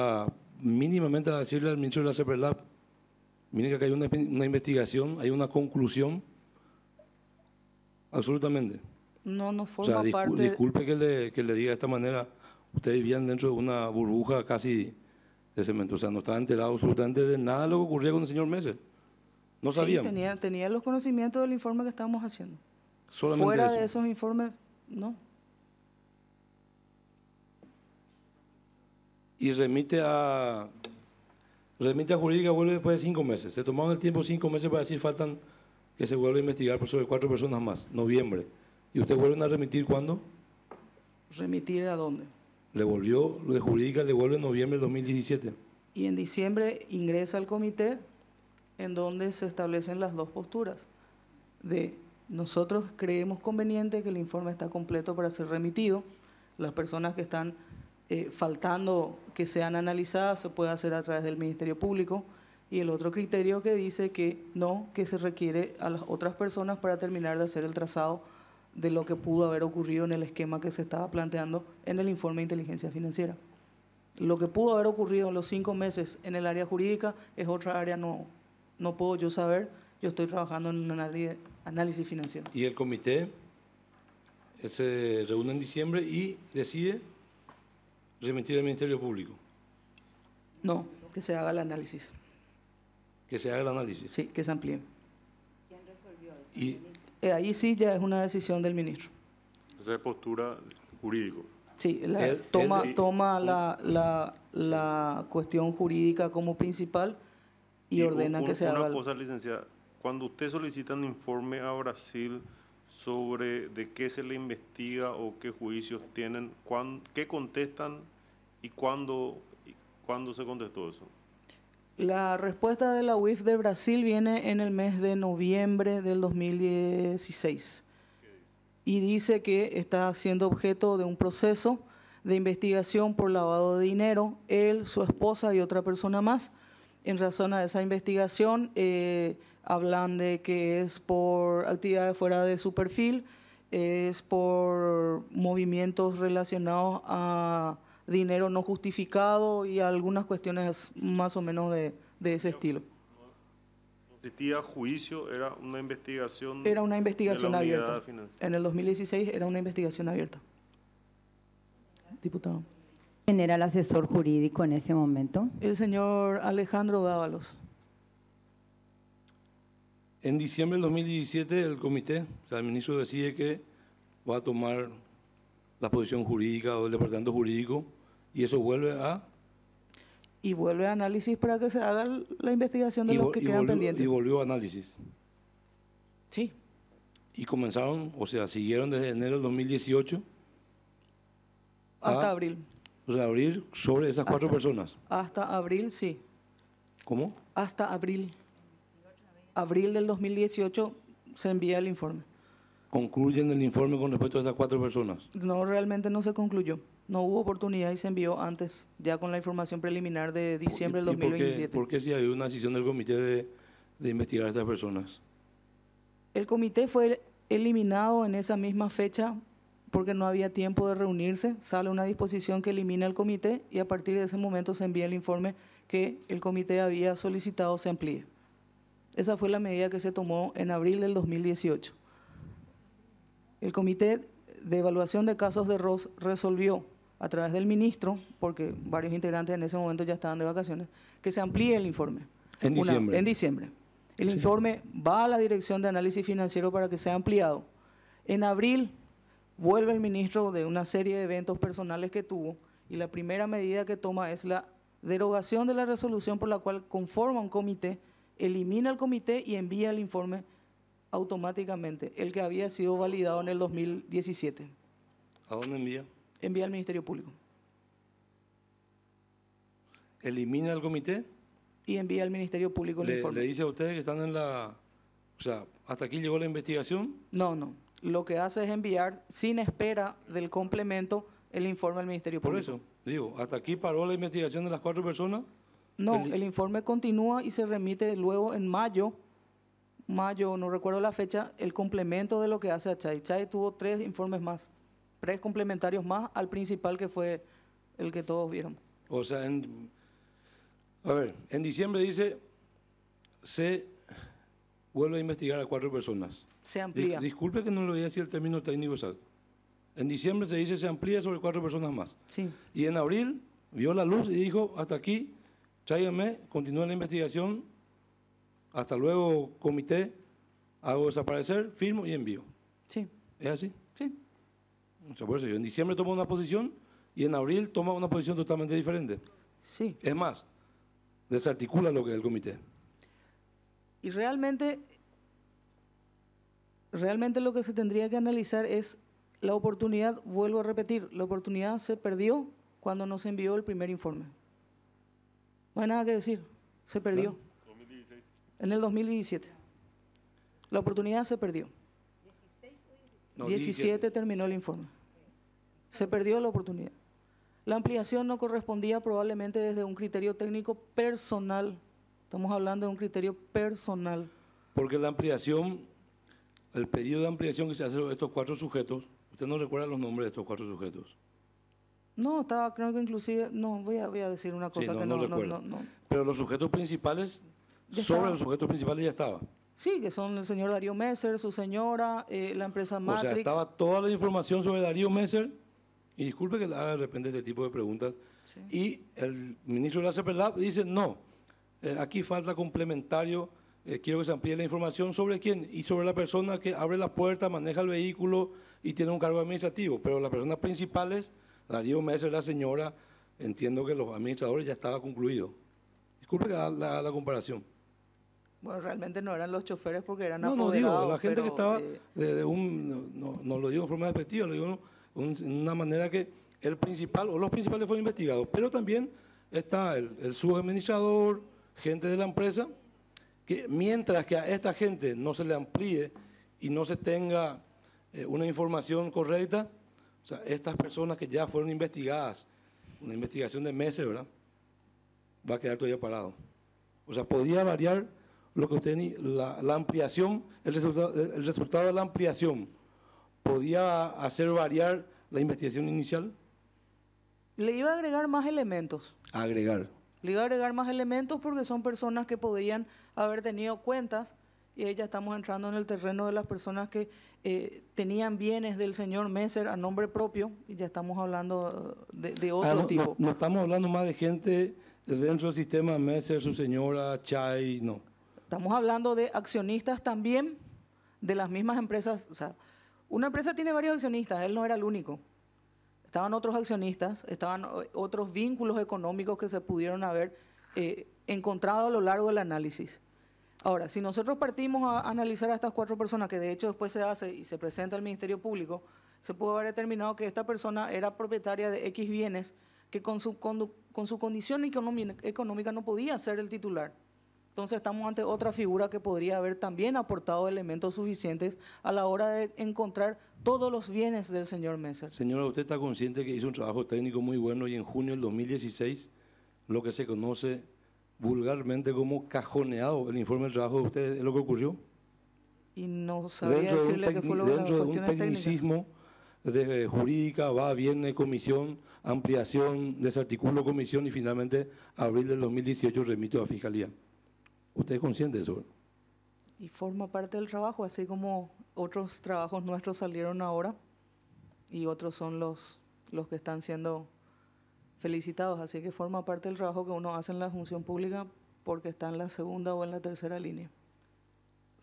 mínimamente a decirle al ministro de la CEPRELAB, miren que hay una investigación, hay una conclusión. Absolutamente. No forma parte. Disculpe que le diga de esta manera, ustedes vivían dentro de una burbuja casi de cemento, o sea, no estaba enterado absolutamente de nada de lo que ocurría con el señor Messer. No sabíamos. Sí, tenía los conocimientos del informe que estábamos haciendo. Solamente fuera eso. De esos informes, no. Y remite a Jurídica, vuelve después de 5 meses. Se tomaron el tiempo 5 meses para decir faltan que se vuelva a investigar por sobre 4 personas más, noviembre. ¿Y ustedes vuelven a remitir cuándo? ¿Remitir a dónde? Le volvió, lo de Jurídica le vuelve en noviembre del 2017. Y en diciembre ingresa al comité en donde se establecen las 2 posturas. Nosotros creemos conveniente que el informe está completo para ser remitido. Las personas que están faltando que sean analizadas se puede hacer a través del Ministerio Público. Y el otro criterio que dice que no, que se requiere a las otras personas para terminar de hacer el trazado de lo que pudo haber ocurrido en el esquema que se estaba planteando en el informe de inteligencia financiera. Lo que pudo haber ocurrido en los 5 meses en el área jurídica es otra área, no puedo yo saber. Yo estoy trabajando en un Análisis financiero. Y el comité se reúne en diciembre y decide remitir al Ministerio Público. No, que se haga el análisis. Que se haga el análisis. Sí, que se amplíe. ¿Quién resolvió eso? Y Ahí sí ya es una decisión del ministro. Esa es postura jurídico. Sí, Él- toma la cuestión jurídica como principal y ordena que se haga. Una cosa, licenciada, cuando usted solicita un informe a Brasil sobre de qué se le investiga o qué juicios tienen, ¿qué contestan y cuándo se contestó eso? La respuesta de la UIF de Brasil viene en el mes de noviembre del 2016 y dice que está siendo objeto de un proceso de investigación por lavado de dinero, él, su esposa y otra persona más. En razón a esa investigación, hablan de que es por actividades fuera de su perfil, es por movimientos relacionados a dinero no justificado y algunas cuestiones más o menos de ese estilo. ¿No existía juicio? ¿Era una investigación? Era una investigación de la unidad abierta. financiera? En el 2016 era una investigación abierta. Diputado. ¿Quién era el asesor jurídico en ese momento? El señor Alejandro Dávalos. en diciembre del 2017 el comité, o sea, el ministro decide que va a tomar la posición jurídica o el departamento jurídico y eso vuelve a... Y vuelve a análisis para que se haga la investigación de los que quedan pendientes. Y volvió a análisis. Sí. Y comenzaron, o sea, siguieron desde enero del 2018 Hasta abril. Reabrir sobre esas cuatro personas. Hasta abril, sí. ¿Cómo? Hasta abril. Abril del 2018 se envía el informe. Concluyen el informe con respecto a esas cuatro personas. No, realmente no se concluyó. No hubo oportunidad y se envió antes, ya con la información preliminar de diciembre del ¿Y por qué- 2027. ¿Por qué si había una decisión del comité de investigar a estas personas? El comité fue eliminado en esa misma fecha porque no había tiempo de reunirse. Sale una disposición que elimina el comité y a partir de ese momento se envía el informe que el comité había solicitado se amplíe. Esa fue la medida que se tomó en abril del 2018. El comité de evaluación de casos de ROS resolvió a través del ministro, porque varios integrantes en ese momento ya estaban de vacaciones, que se amplíe el informe. En diciembre. En diciembre. El informe va a la Dirección de Análisis Financiero para que sea ampliado. En abril vuelve el ministro de una serie de eventos personales que tuvo y la primera medida que toma es la derogación de la resolución por la cual conforma un comité, elimina el comité y envía el informe automáticamente, el que había sido validado en el 2017. ¿A dónde envía? Envía al Ministerio Público ¿Elimina el comité? y envía al Ministerio Público el Le informe. dice a ustedes que están en la... O sea, hasta aquí llegó la investigación. No. Lo que hace es enviar sin espera del complemento el informe al Ministerio Por Público. eso, digo, hasta aquí paró la investigación de las cuatro personas. No, el informe continúa y se remite luego en mayo, no recuerdo la fecha, el complemento de lo que hace a Chay. Chay tuvo 3 informes más, 3 complementarios más al principal que fue el que todos vieron. O sea, a ver, en diciembre dice, se vuelve a investigar a 4 personas. Se amplía. Disculpe que no le voy a decir el término técnico exacto. En diciembre se dice se amplía sobre 4 personas más. Sí. Y en abril vio la luz y dijo, hasta aquí, tráigame, continúa la investigación, hasta luego comité, hago desaparecer, firmo y envío. Sí. ¿Es así? Sí. O sea, por eso yo en diciembre toma una posición y en abril toma una posición totalmente diferente. Sí. Es más, desarticula lo que es el comité. Y realmente lo que se tendría que analizar es la oportunidad, vuelvo a repetir, la oportunidad se perdió cuando no se envió el primer informe. No hay nada que decir, se perdió. Claro. En el 2017. La oportunidad se perdió. No, 17 terminó el informe. Se perdió la oportunidad. La ampliación no correspondía probablemente desde un criterio técnico personal. Estamos hablando de un criterio personal. Porque la ampliación, el pedido de ampliación que se hace a estos 4 sujetos, ¿usted no recuerda los nombres de estos 4 sujetos? No, estaba, creo que inclusive, no, voy a decir una cosa Sí, que no no recuerdo. no. Pero los sujetos principales, Ya sobre estaba. los sujetos principales ya estaba. Sí, que son el señor Darío Messer, su señora, la empresa Matrix. O sea, estaba toda la información sobre Darío Messer, y disculpe que le haga de repente este tipo de preguntas, Sí. y el ministro de la CEPRLAB dice, no, aquí falta complementario, quiero que se amplíe la información sobre quién, y sobre la persona que abre la puerta, maneja el vehículo y tiene un cargo administrativo, pero las personas principales, Darío Messer, la señora, entiendo que los administradores ya estaba concluido. Disculpe que haga la comparación. Bueno, realmente no eran los choferes porque eran No, no apoderados. digo, la gente pero, que estaba no lo digo en forma despectiva, lo digo en una manera que el principal o los principales fueron investigados, pero también está el subadministrador, gente de la empresa, que mientras que a esta gente no se le amplíe y no se tenga una información correcta, o sea, estas personas que ya fueron investigadas, una investigación de meses, ¿verdad?, va a quedar todavía parado. O sea, podía variar lo que usted, la ampliación, el resultado de la ampliación, podía hacer variar la investigación inicial. Le iba a agregar más elementos. Agregar. Le iba a agregar más elementos porque son personas que podían haber tenido cuentas, y ahí ya estamos entrando en el terreno de las personas que tenían bienes del señor Messer a nombre propio, y ya estamos hablando de otro tipo. No estamos hablando más de gente dentro del sistema Messer, su señora, Chay, no. Estamos hablando de accionistas también de las mismas empresas. O sea, una empresa tiene varios accionistas, él no era el único. Estaban otros accionistas, estaban otros vínculos económicos que se pudieron haber encontrado a lo largo del análisis. Ahora, si nosotros partimos a analizar a estas 4 personas, que de hecho después se hace y se presenta al Ministerio Público, se pudo haber determinado que esta persona era propietaria de X bienes que con su condición económica no podía ser el titular. Entonces estamos ante otra figura que podría haber también aportado elementos suficientes a la hora de encontrar todos los bienes del señor Messer. Señora, usted está consciente que hizo un trabajo técnico muy bueno y en junio del 2016, lo que se conoce vulgarmente como cajoneado, el informe del trabajo de usted, ¿es lo que ocurrió? Y no sabría decirle qué fue lo que dentro de un tecnicismo de jurídica, va, viene, comisión, ampliación, desarticulo, comisión y finalmente abril del 2018 remito a Fiscalía. ¿Usted es consciente de eso? Y forma parte del trabajo, así como otros trabajos nuestros salieron ahora y otros son los que están siendo felicitados. Así que forma parte del trabajo que uno hace en la función pública porque está en la segunda o en la tercera línea.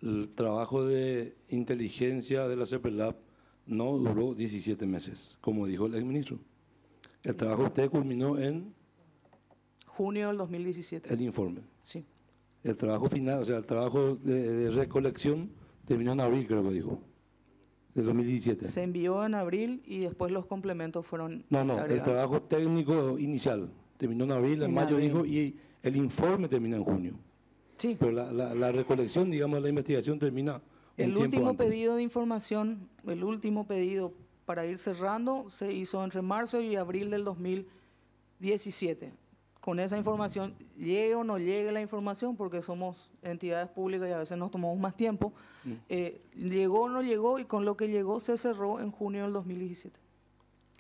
El trabajo de inteligencia de la CEPRLAB no duró 17 meses, como dijo el exministro. El trabajo de usted culminó en junio del 2017. El informe. Sí. El trabajo final, o sea, el trabajo de recolección terminó en abril, creo que dijo, del 2017. Se envió en abril y después los complementos fueron No, agregados. el trabajo técnico inicial terminó en abril, en mayo dijo, y el informe termina en junio. Sí. Pero la recolección, digamos, la investigación termina el último pedido de información, el último pedido para ir cerrando, se hizo entre marzo y abril del 2017. Con esa información, llegue o no llegue la información, porque somos entidades públicas y a veces nos tomamos más tiempo, llegó o no llegó, y con lo que llegó se cerró en junio del 2017.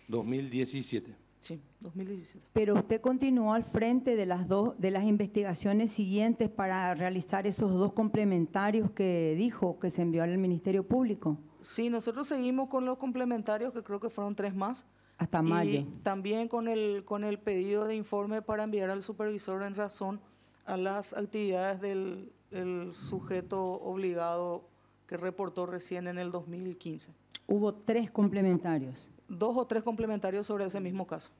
2017. Sí, 2017. Pero usted continuó al frente de las investigaciones siguientes para realizar esos 2 complementarios que dijo que se envió al Ministerio Público. Sí, nosotros seguimos con los complementarios, que creo que fueron 3 más. Hasta mayo. Y también con el pedido de informe para enviar al supervisor en razón a las actividades del sujeto obligado que reportó recién en el 2015. Hubo 3 complementarios. 2 o 3 complementarios sobre ese mismo caso,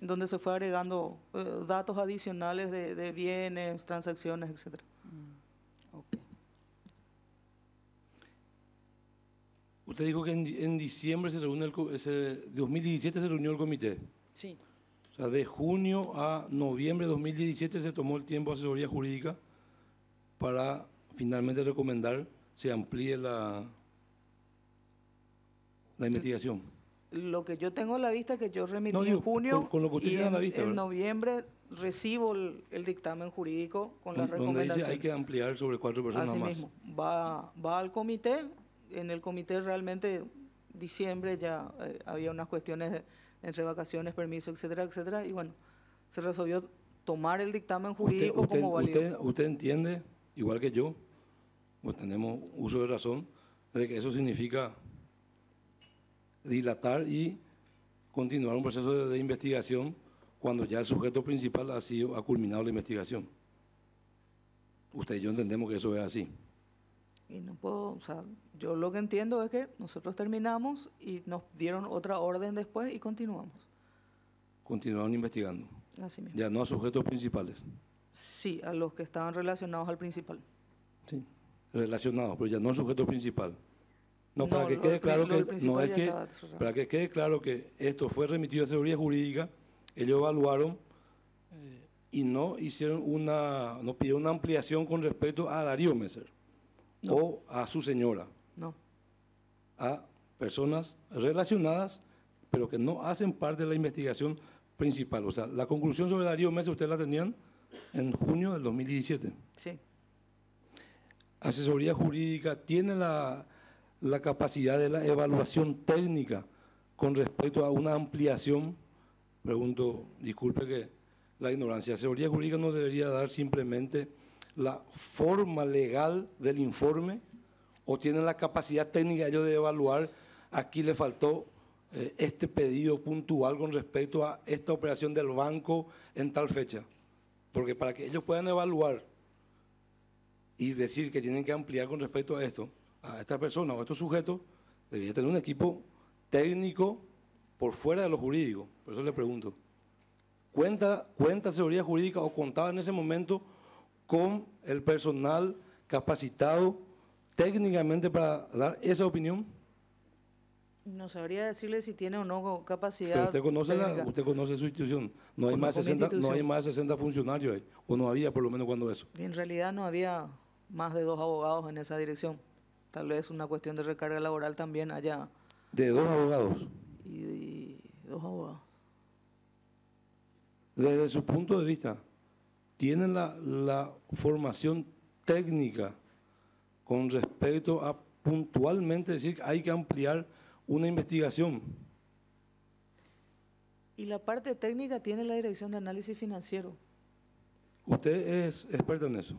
donde se fue agregando datos adicionales de bienes, transacciones, etcétera. Okay. Usted dijo que en diciembre se reúne 2017 se reunió el comité. Sí. O sea, de junio a noviembre de 2017 se tomó el tiempo de asesoría jurídica para finalmente recomendar se amplíe la investigación. Lo que yo tengo a la vista, que yo remití No, digo, en junio, con lo que usted y tiene a la vista, en ¿verdad? noviembre recibo el dictamen jurídico con las Donde recomendaciones. dice hay que ampliar sobre 4 personas Así más. mismo, va al comité. En el comité realmente diciembre ya había unas cuestiones entre vacaciones, permiso, etcétera, etcétera, y bueno, se resolvió tomar el dictamen jurídico como válido. Usted entiende, igual que yo, pues tenemos uso de razón de que eso significa dilatar y continuar un proceso de investigación cuando ya el sujeto principal ha culminado la investigación. Usted y yo entendemos que eso es así. Y no puedo, o sea, yo lo que entiendo es que nosotros terminamos y nos dieron otra orden después y continuamos. Continuaron investigando. Así mismo. Ya no a sujetos principales. Sí, a los que estaban relacionados al principal. Sí, relacionados, pero ya no al sujeto principal. No, para No, que quede claro que no es ya que, estaba cerrado. para que quede claro que esto fue remitido a Asesoría Jurídica, ellos evaluaron y no pidieron una ampliación con respecto a Darío Messer o a su señora, No. a personas relacionadas, pero que no hacen parte de la investigación principal. O sea, la conclusión sobre Darío Messer ustedes la tenían en junio del 2017. Sí. Asesoría Jurídica tiene la capacidad de la evaluación técnica con respecto a una ampliación. Pregunto, disculpe que la ignorancia, Asesoría Jurídica no debería dar simplemente la forma legal del informe, o tienen la capacidad técnica ellos de evaluar, aquí le faltó este pedido puntual con respecto a esta operación del banco en tal fecha. Porque para que ellos puedan evaluar y decir que tienen que ampliar con respecto a esto, a esta persona o a estos sujetos, debería tener un equipo técnico por fuera de lo jurídico. Por eso le pregunto, ¿cuenta Asesoría Jurídica o contaba en ese momento con el personal capacitado técnicamente para dar esa opinión? No sabría decirle si tiene o no capacidad. Pero técnica. usted conoce su institución. No hay, más de 60 funcionarios ahí, o no había por lo menos cuando eso. En realidad no había más de 2 abogados en esa dirección. Tal vez una cuestión de recarga laboral también allá. De 2 abogados. Y 2 abogados. Desde su punto de vista, ¿tienen la formación técnica con respecto a puntualmente decir que hay que ampliar una investigación? Y la parte técnica tiene la Dirección de Análisis Financiero. Usted es experto en eso.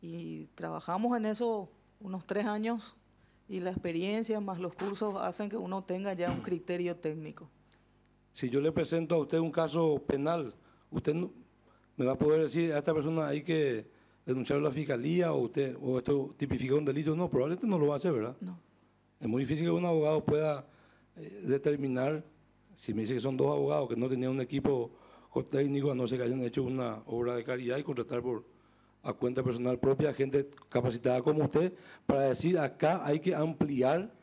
Y trabajamos en eso unos 3 años y la experiencia más los cursos hacen que uno tenga ya un criterio técnico. Si yo le presento a usted un caso penal, usted me va a poder decir a esta persona hay que denunciarlo a la fiscalía o esto tipifica un delito. No, probablemente no lo va a hacer, ¿verdad? No. Es muy difícil que un abogado pueda determinar, si me dice que son 2 abogados que no tenían un equipo técnico, a no ser que hayan hecho una obra de caridad y contratar a cuenta personal propia gente capacitada como usted para decir acá hay que ampliar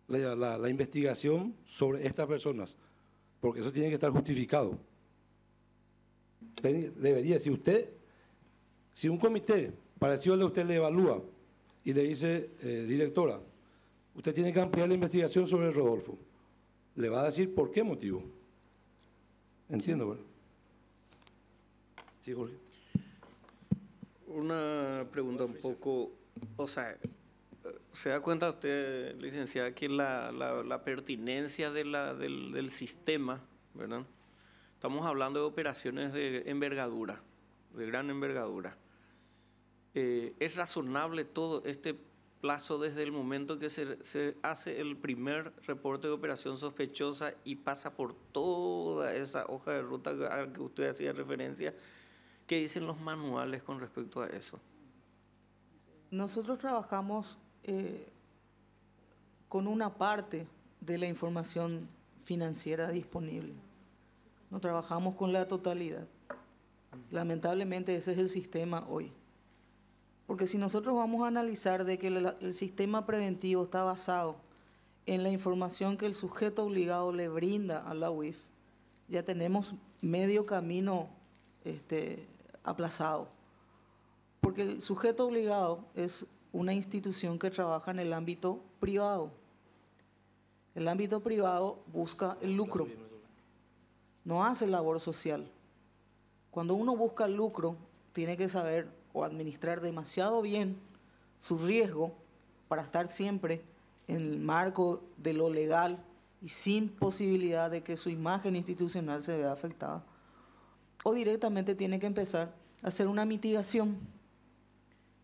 la investigación sobre estas personas, porque eso tiene que estar justificado. Debería, si un comité parecido al de usted le evalúa y le dice, directora, usted tiene que ampliar la investigación sobre Rodolfo, le va a decir por qué motivo. Entiendo, ¿verdad? Sí, Jorge. Una pregunta un poco, o sea, ¿se da cuenta usted, licenciada, que la pertinencia del sistema, ¿verdad? Estamos hablando de operaciones de envergadura, de gran envergadura. ¿Es razonable todo este plazo desde el momento que se hace el primer reporte de operación sospechosa y pasa por toda esa hoja de ruta a la que usted hacía referencia? ¿Qué dicen los manuales con respecto a eso? Nosotros trabajamos con una parte de la información financiera disponible. No trabajamos con la totalidad. Lamentablemente ese es el sistema hoy. Porque si nosotros vamos a analizar de que el sistema preventivo está basado en la información que el sujeto obligado le brinda a la UIF, ya tenemos medio camino aplazado. Porque el sujeto obligado es una institución que trabaja en el ámbito privado. El ámbito privado busca el lucro, no hace labor social. Cuando uno busca el lucro, tiene que saber o administrar demasiado bien su riesgo para estar siempre en el marco de lo legal y sin posibilidad de que su imagen institucional se vea afectada. O directamente tiene que empezar a hacer una mitigación.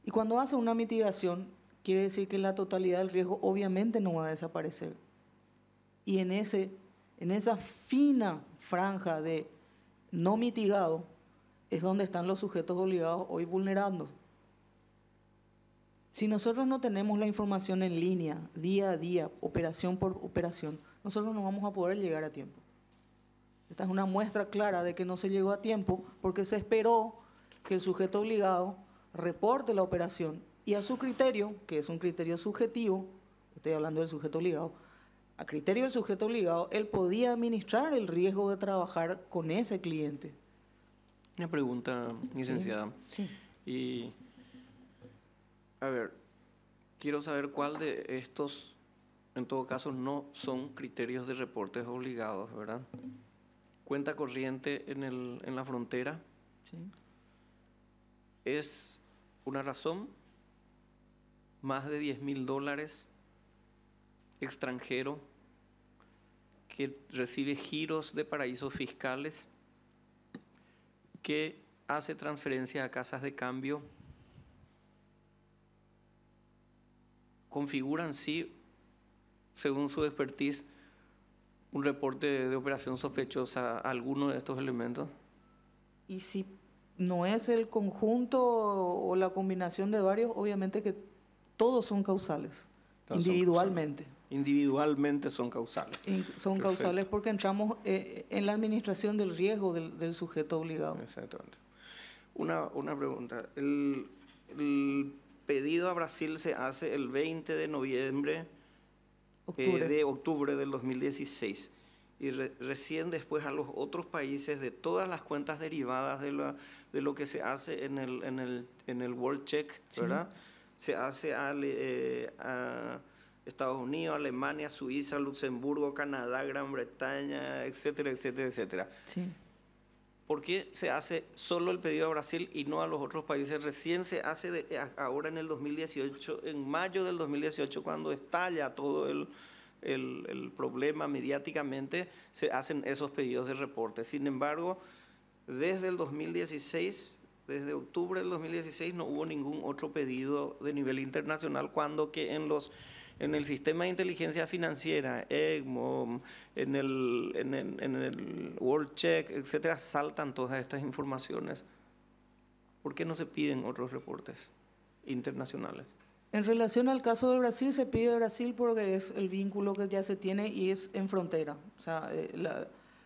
Y cuando hace una mitigación, quiere decir que la totalidad del riesgo obviamente no va a desaparecer. Y en esa fina franja de no mitigado es donde están los sujetos obligados hoy vulnerando. Si nosotros no tenemos la información en línea, día a día, operación por operación, nosotros no vamos a poder llegar a tiempo. Esta es una muestra clara de que no se llegó a tiempo porque se esperó que el sujeto obligado reporte la operación y a su criterio, que es un criterio subjetivo, estoy hablando del sujeto obligado, a criterio del sujeto obligado, él podía administrar el riesgo de trabajar con ese cliente. Una pregunta, licenciada. Sí. Y, a ver, quiero saber cuál de estos, en todo caso, no son criterios de reportes obligados, ¿verdad? Cuenta corriente en la frontera. Sí. ¿Es una razón? Más de $10.000 extranjero que recibe giros de paraísos fiscales, que hace transferencia a casas de cambio, configuran sí, según su expertise, un reporte de operación sospechosa a alguno de estos elementos. Y si no es el conjunto o la combinación de varios, obviamente que todos son causales, Todos individualmente. Individualmente son causales. Son Perfecto. causales porque entramos en la administración del riesgo del sujeto obligado. Exactamente. Una pregunta. El pedido a Brasil se hace el 20 de noviembre de octubre del 2016 y recién después a los otros países de todas las cuentas derivadas de lo que se hace en el World Check, ¿verdad? Se hace a Estados Unidos, Alemania, Suiza, Luxemburgo, Canadá, Gran Bretaña, etcétera, etcétera, etcétera. Sí. ¿Por qué se hace solo el pedido a Brasil y no a los otros países? Recién se hace ahora en el 2018, en mayo del 2018, cuando estalla todo el problema mediáticamente, se hacen esos pedidos de reporte. Sin embargo, desde el 2016, desde octubre del 2016, no hubo ningún otro pedido de nivel internacional, cuando que en el sistema de inteligencia financiera, ECMO, en el World Check, etcétera, saltan todas estas informaciones. ¿Por qué no se piden otros reportes internacionales? En relación al caso de Brasil, se pide a Brasil porque es el vínculo que ya se tiene y es en frontera. O sea,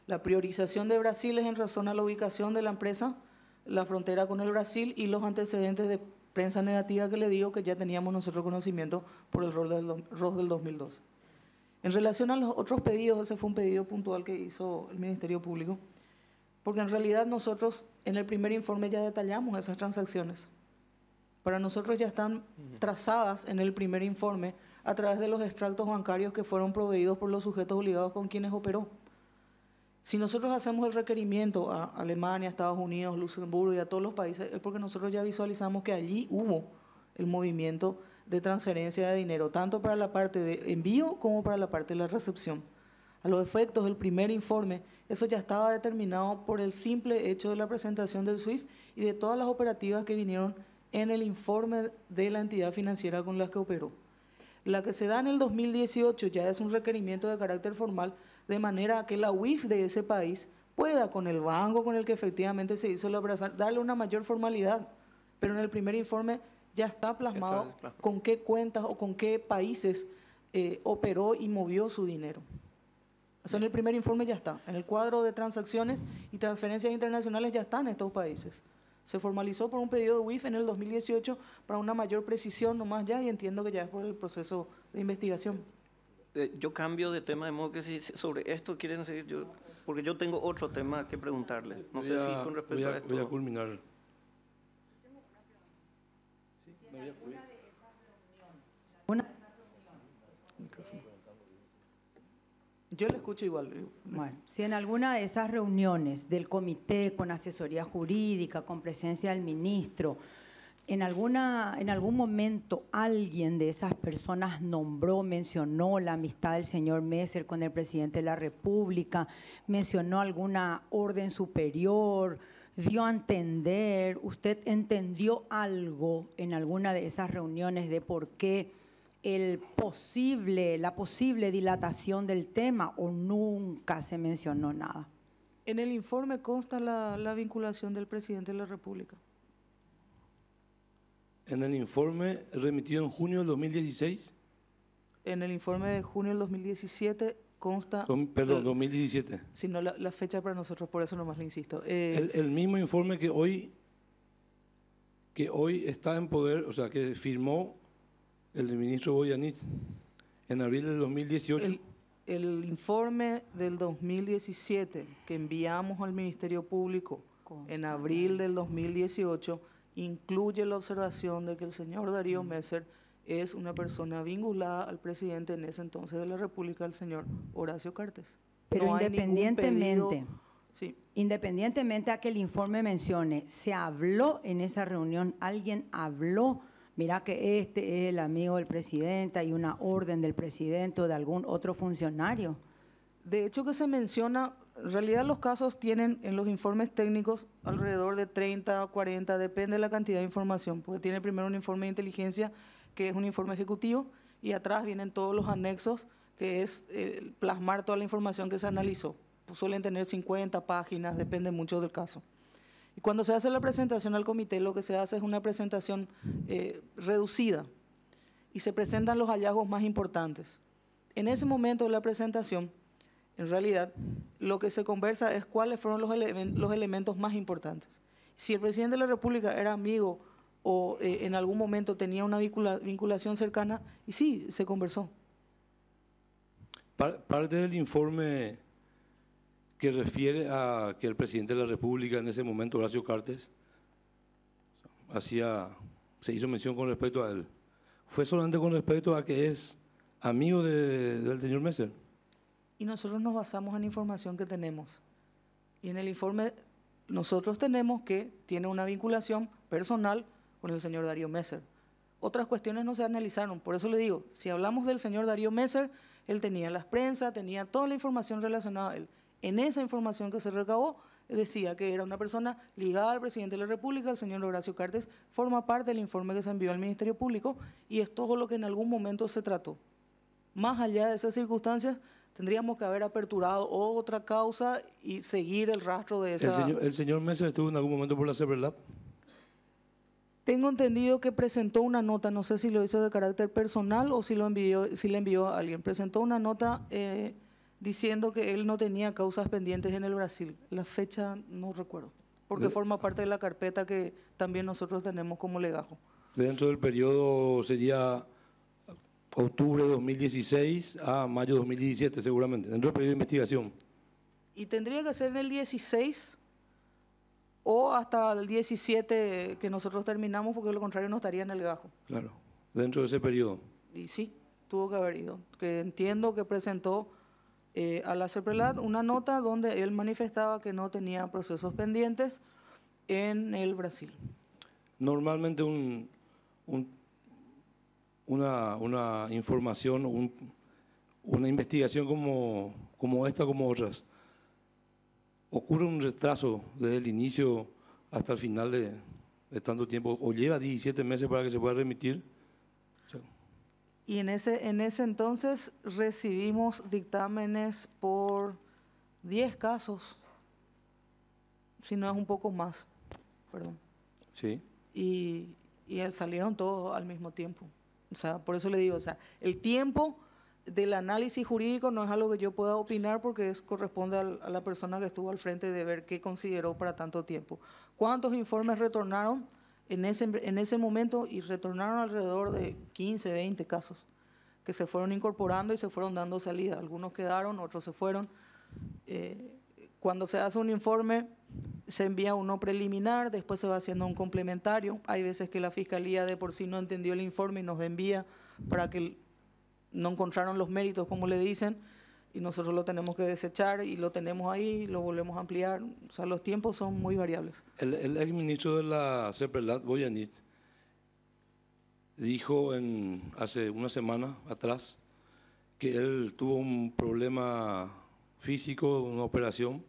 la priorización de Brasil es en razón a la ubicación de la empresa, la frontera con el Brasil y los antecedentes de prensa negativa que le digo que ya teníamos nosotros conocimiento por el ROS del 2002. En relación a los otros pedidos, ese fue un pedido puntual que hizo el Ministerio Público, porque en realidad nosotros en el primer informe ya detallamos esas transacciones. Para nosotros ya están trazadas en el primer informe a través de los extractos bancarios que fueron proveídos por los sujetos obligados con quienes operó. Si nosotros hacemos el requerimiento a Alemania, Estados Unidos, Luxemburgo y a todos los países, es porque nosotros ya visualizamos que allí hubo el movimiento de transferencia de dinero, tanto para la parte de envío como para la parte de la recepción. A los efectos del primer informe, eso ya estaba determinado por el simple hecho de la presentación del SWIFT y de todas las operativas que vinieron en el informe de la entidad financiera con la que operó. La que se da en el 2018 ya es un requerimiento de carácter formal, de manera que la UIF de ese país pueda, con el banco con el que efectivamente se hizo la operación, darle una mayor formalidad. Pero en el primer informe ya está plasmado con qué cuentas o con qué países operó y movió su dinero. O sea, en el primer informe ya está. En el cuadro de transacciones y transferencias internacionales ya están estos países. Se formalizó por un pedido de UIF en el 2018 para una mayor precisión nomás ya, y entiendo que ya es por el proceso de investigación. Yo cambio de tema, de modo que si sobre esto quieren seguir, porque yo tengo otro tema que preguntarle. No sé si con respecto a esto. Voy a culminar. Yo le escucho igual. Bueno, si en alguna de esas reuniones del comité con asesoría jurídica, con presencia del ministro, en algún momento alguien de esas personas mencionó la amistad del señor Messer con el presidente de la República, mencionó alguna orden superior, dio a entender, usted entendió algo en alguna de esas reuniones de por qué la posible dilatación del tema, o nunca se mencionó nada? En el informe consta la vinculación del presidente de la República. En el informe remitido en junio del 2016. En el informe de junio del 2017 consta… Perdón, 2017. Si no, la fecha para nosotros, por eso nomás le insisto. El mismo informe que hoy está en poder, o sea, que firmó el ministro Boyanich en abril del 2018. El informe del 2017 que enviamos al Ministerio Público en abril del 2018 incluye la observación de que el señor Darío Messer es una persona vinculada al presidente en ese entonces de la República, el señor Horacio Cartes. Pero no independientemente, sí. Independientemente a que el informe mencione, ¿se habló en esa reunión? ¿Alguien habló? Mira que este es el amigo del presidente, hay una orden del presidente o de algún otro funcionario. De hecho que se menciona, en realidad los casos tienen en los informes técnicos alrededor de 30 o 40, depende de la cantidad de información, porque tiene primero un informe de inteligencia que es un informe ejecutivo y atrás vienen todos los anexos, que es plasmar toda la información que se analizó. Pues suelen tener 50 páginas, depende mucho del caso. Y cuando se hace la presentación al comité, lo que se hace es una presentación reducida y se presentan los hallazgos más importantes. En ese momento de la presentación, en realidad, lo que se conversa es cuáles fueron los elementos más importantes. Si el presidente de la República era amigo o en algún momento tenía una vinculación cercana, y sí, se conversó. Parte del informe que refiere a que el presidente de la República en ese momento, Horacio Cartes, se hizo mención con respecto a él, fue solamente con respecto a que es amigo del señor Messer. Y nosotros nos basamos en la información que tenemos. Y en el informe nosotros tenemos que tiene una vinculación personal con el señor Darío Messer. Otras cuestiones no se analizaron, por eso le digo, si hablamos del señor Darío Messer, él tenía las prensas, tenía toda la información relacionada a él. En esa información que se recabó, decía que era una persona ligada al presidente de la República, el señor Horacio Cartes, forma parte del informe que se envió al Ministerio Público y es todo lo que en algún momento se trató. Más allá de esas circunstancias, tendríamos que haber aperturado otra causa y seguir el rastro de esa… ¿El señor Messer estuvo en algún momento por la CEPRELAB? Tengo entendido que presentó una nota, no sé si lo hizo de carácter personal o si le envió a alguien. Presentó una nota diciendo que él no tenía causas pendientes en el Brasil. La fecha no recuerdo, porque forma parte de la carpeta que también nosotros tenemos como legajo. Dentro del periodo sería octubre de 2016 a mayo de 2017 seguramente, dentro del periodo de investigación. Y tendría que ser en el 16 o hasta el 17 que nosotros terminamos, porque de lo contrario no estaría en el legajo. Claro, dentro de ese periodo. Y sí, tuvo que haber ido. Que entiendo que presentó a la CEPRELAD una nota donde él manifestaba que no tenía procesos pendientes en el Brasil. Normalmente una información, una investigación como esta, como otras, ocurre un retraso desde el inicio hasta el final de tanto tiempo, o lleva 17 meses para que se pueda remitir. Y en ese entonces recibimos dictámenes por 10 casos, si no es un poco más, perdón. Sí. Y salieron todos al mismo tiempo. O sea, por eso le digo, o sea, el tiempo del análisis jurídico no es algo que yo pueda opinar porque corresponde a la persona que estuvo al frente de ver qué consideró para tanto tiempo. ¿Cuántos informes retornaron en ese momento? Y retornaron alrededor de 15, 20 casos que se fueron incorporando y se fueron dando salida. Algunos quedaron, otros se fueron. Cuando se hace un informe, se envía uno preliminar, después se va haciendo un complementario. Hay veces que la Fiscalía de por sí no entendió el informe y nos envía para que no encontraron los méritos, como le dicen, y nosotros lo tenemos que desechar y lo tenemos ahí, lo volvemos a ampliar. O sea, los tiempos son muy variables. El exministro de la CEPRELAD, Boyanich, dijo hace una semana atrás que él tuvo un problema físico, una operación,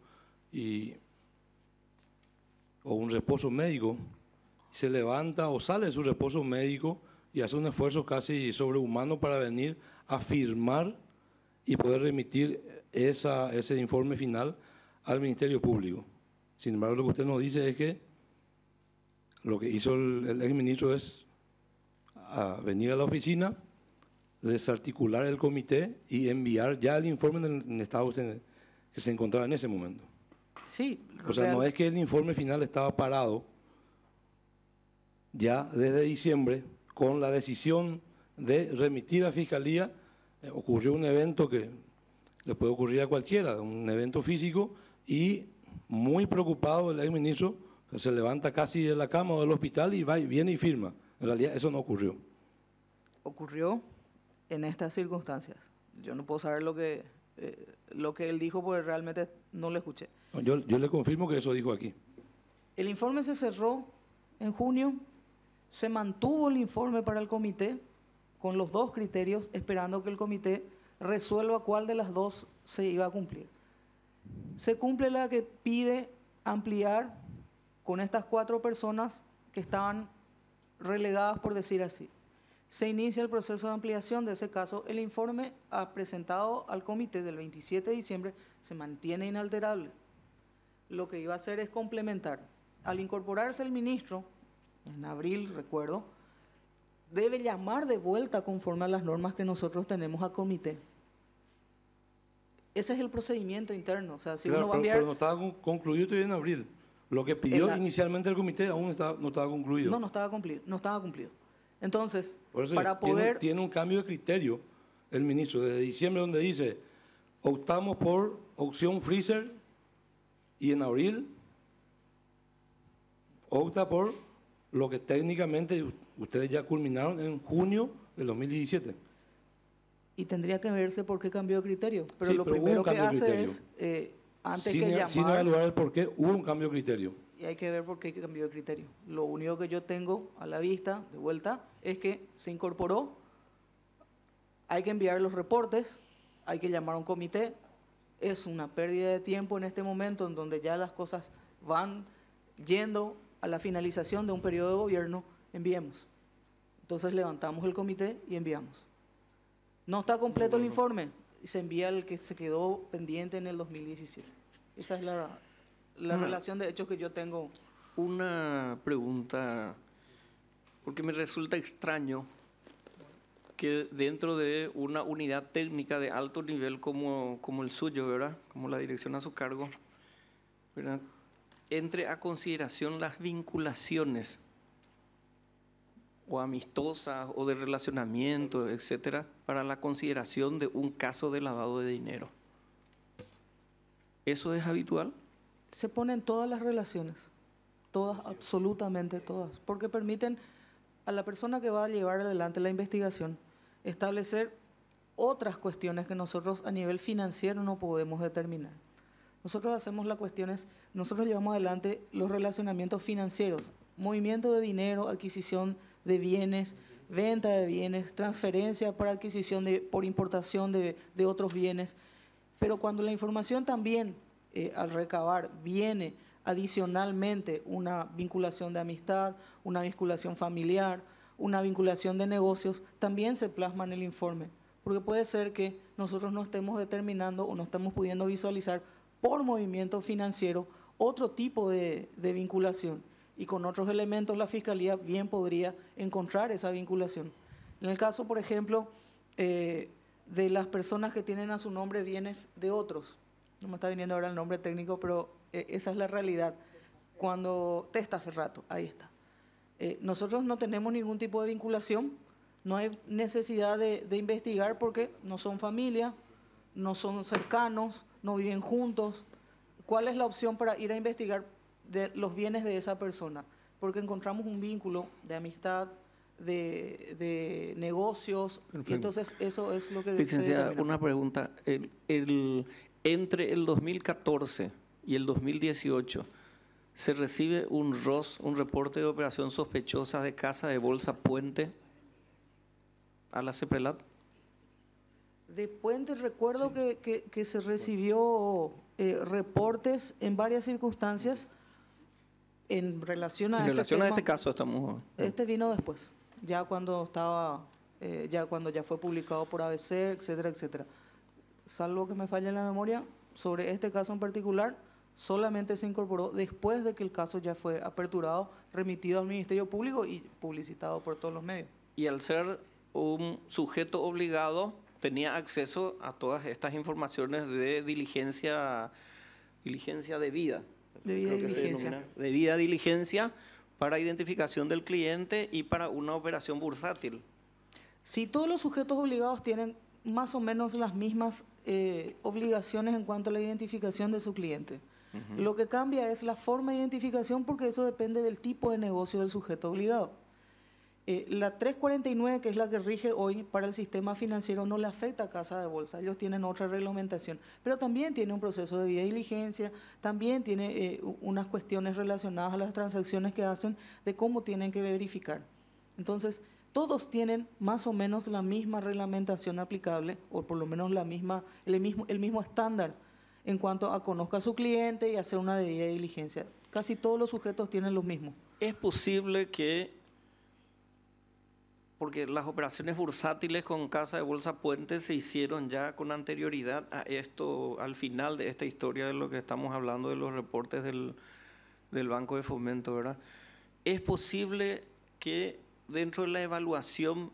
y o un reposo médico, se levanta o sale de su reposo médico y hace un esfuerzo casi sobrehumano para venir a firmar y poder remitir ese informe final al Ministerio Público. Sin embargo, lo que usted nos dice es que lo que hizo el exministro es venir a la oficina, desarticular el comité y enviar ya el informe en estado que se encontraba en ese momento. Sí. O sea, no es que el informe final estaba parado ya desde diciembre con la decisión de remitir a Fiscalía. Ocurrió un evento que le puede ocurrir a cualquiera, un evento físico, y muy preocupado el exministro se levanta casi de la cama o del hospital y viene y firma. En realidad eso no ocurrió. Ocurrió en estas circunstancias. Yo no puedo saber lo que él dijo porque realmente no lo escuché. Yo le confirmo que eso dijo aquí. El informe se cerró en junio, se mantuvo el informe para el comité con los dos criterios, esperando que el comité resuelva cuál de las dos se iba a cumplir. Se cumple la que pide ampliar con estas 4 personas que estaban relegadas, por decir así. Se inicia el proceso de ampliación de ese caso. El informe presentado al comité del 27 de diciembre se mantiene inalterable. Lo que iba a hacer es complementar. Al incorporarse el ministro, en abril, recuerdo, debe llamar de vuelta conforme a las normas que nosotros tenemos al comité. Ese es el procedimiento interno. O sea, si claro, uno va a enviar... pero no estaba concluido todavía en abril. Lo que pidió inicialmente el comité aún no estaba concluido. No estaba cumplido. Entonces, por eso para poder... Tiene un cambio de criterio el ministro desde diciembre, donde dice, optamos por opción freezer, y en abril opta por lo que técnicamente ustedes ya culminaron en junio del 2017. Y tendría que verse por qué cambió de criterio. Pero sí, lo pero primero hubo un que cambio de hace criterio. es, antes sin que llamar... Sin evaluar el por qué, hubo un cambio de criterio. Y hay que ver por qué cambió de criterio. Lo único que yo tengo a la vista, de vuelta, es que se incorporó, hay que enviar los reportes, hay que llamar a un comité. Es una pérdida de tiempo en este momento en donde ya las cosas van yendo a la finalización de un periodo de gobierno, enviemos. Entonces levantamos el comité y enviamos. No está completo el informe, y se envía el que se quedó pendiente en el 2017. Esa es la relación de hechos que yo tengo. Una pregunta, porque me resulta extraño que dentro de una unidad técnica de alto nivel como el suyo, ¿verdad?, como la dirección a su cargo, ¿verdad?, entre a consideración las vinculaciones o amistosas o de relacionamiento, etcétera, para la consideración de un caso de lavado de dinero. ¿Eso es habitual? Se ponen todas las relaciones, todas, absolutamente todas, porque permiten a la persona que va a llevar adelante la investigación establecer otras cuestiones que nosotros a nivel financiero no podemos determinar. Nosotros hacemos las cuestiones, nosotros llevamos adelante los relacionamientos financieros, movimiento de dinero, adquisición de bienes, venta de bienes, transferencia para adquisición por importación de otros bienes. Pero cuando la información también, al recabar, viene adicionalmente una vinculación de amistad, una vinculación familiar, una vinculación de negocios, también se plasma en el informe. Porque puede ser que nosotros no estemos determinando o no estemos pudiendo visualizar por movimiento financiero otro tipo de vinculación. Y con otros elementos la Fiscalía bien podría encontrar esa vinculación. En el caso, por ejemplo, de las personas que tienen a su nombre bienes de otros, no me está viniendo ahora el nombre técnico, pero esa es la realidad. Cuando Testaferrato, ahí está. Nosotros no tenemos ningún tipo de vinculación, no hay necesidad de investigar porque no son familia, no son cercanos, no viven juntos. ¿Cuál es la opción para ir a investigar de los bienes de esa persona? Porque encontramos un vínculo de amistad, de negocios. Perfecto. Y entonces eso es lo que... Licenciada, una pregunta. Entre el 2014 y el 2018, ¿se recibe un ROS, un reporte de operación sospechosa de Casa de Bolsa Puente a la CEPRELAT? De Puente recuerdo sí, que se recibió reportes en varias circunstancias, En relación a En relación a tema, este caso estamos... este vino después, ya cuando estaba, ya fue publicado por ABC, etcétera, etcétera. Salvo que me falle la memoria, sobre este caso en particular, solamente se incorporó después de que el caso ya fue aperturado, remitido al Ministerio Público y publicitado por todos los medios. Y al ser un sujeto obligado, tenía acceso a todas estas informaciones de diligencia debida. Debida Creo que se diligencia. denomina debida diligencia para identificación del cliente y para una operación bursátil. Si todos los sujetos obligados tienen más o menos las mismas obligaciones en cuanto a la identificación de su cliente. Lo que cambia es la forma de identificación porque eso depende del tipo de negocio del sujeto obligado. La 349, que es la que rige hoy para el sistema financiero, no le afecta a Casa de Bolsa. Ellos tienen otra reglamentación, pero también tiene un proceso de debida diligencia, también tiene unas cuestiones relacionadas a las transacciones que hacen de cómo tienen que verificar. Entonces, todos tienen más o menos la misma reglamentación aplicable, o por lo menos el mismo estándar en cuanto a conozca a su cliente y hacer una debida diligencia. Casi todos los sujetos tienen lo mismo. Es posible que, porque las operaciones bursátiles con Casa de Bolsa Puente se hicieron ya con anterioridad a esto, al final de esta historia de lo que estamos hablando de los reportes del Banco de Fomento, ¿verdad? Es posible que dentro de la evaluación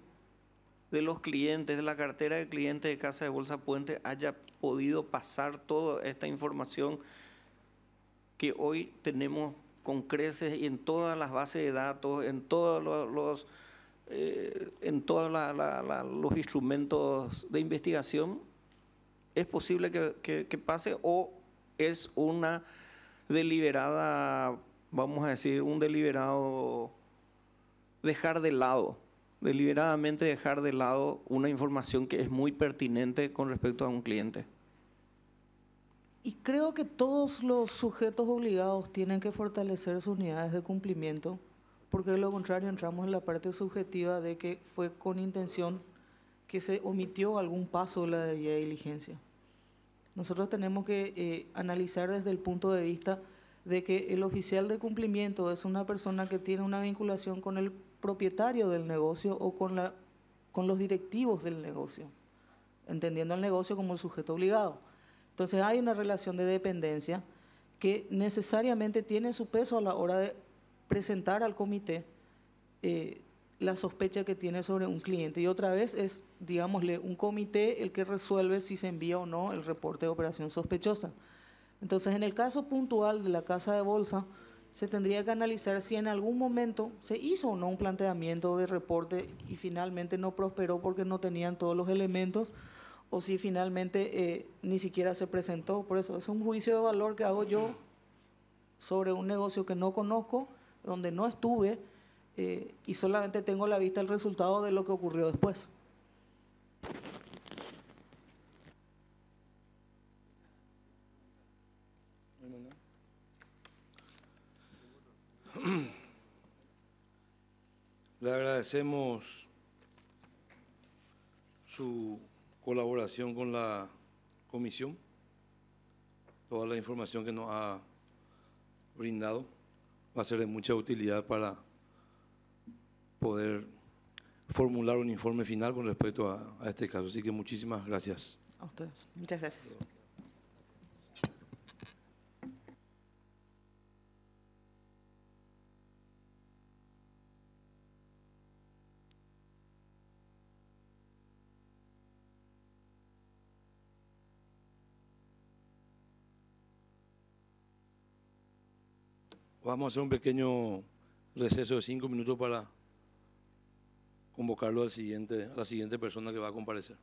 de los clientes, de la cartera de clientes de Casa de Bolsa Puente, haya podido pasar toda esta información que hoy tenemos con creces y en todas las bases de datos, en todos los los instrumentos de investigación. ¿Es posible que pase o es una deliberada, vamos a decir, un deliberado deliberadamente dejar de lado una información que es muy pertinente con respecto a un cliente? Y creo que todos los sujetos obligados tienen que fortalecer sus unidades de cumplimiento, porque de lo contrario entramos en la parte subjetiva de que fue con intención que se omitió algún paso de la debida diligencia. Nosotros tenemos que analizar desde el punto de vista de que el oficial de cumplimiento es una persona que tiene una vinculación con el propietario del negocio o con los directivos del negocio, entendiendo el negocio como el sujeto obligado. Entonces hay una relación de dependencia que necesariamente tiene su peso a la hora de presentar al comité la sospecha que tiene sobre un cliente. Y otra vez es, digámosle, un comité el que resuelve si se envía o no el reporte de operación sospechosa. Entonces, en el caso puntual de la Casa de Bolsa, se tendría que analizar si en algún momento se hizo o no un planteamiento de reporte y finalmente no prosperó porque no tenían todos los elementos, o si finalmente ni siquiera se presentó. Por eso es un juicio de valor que hago yo sobre un negocio que no conozco, donde no estuve y solamente tengo a la vista el resultado de lo que ocurrió después. Le agradecemos su colaboración con la comisión, toda la información que nos ha brindado va a ser de mucha utilidad para poder formular un informe final con respecto a este caso. Así que muchísimas gracias. A ustedes. Muchas gracias. Vamos a hacer un pequeño receso de 5 minutos para convocarlo a la siguiente persona que va a comparecer.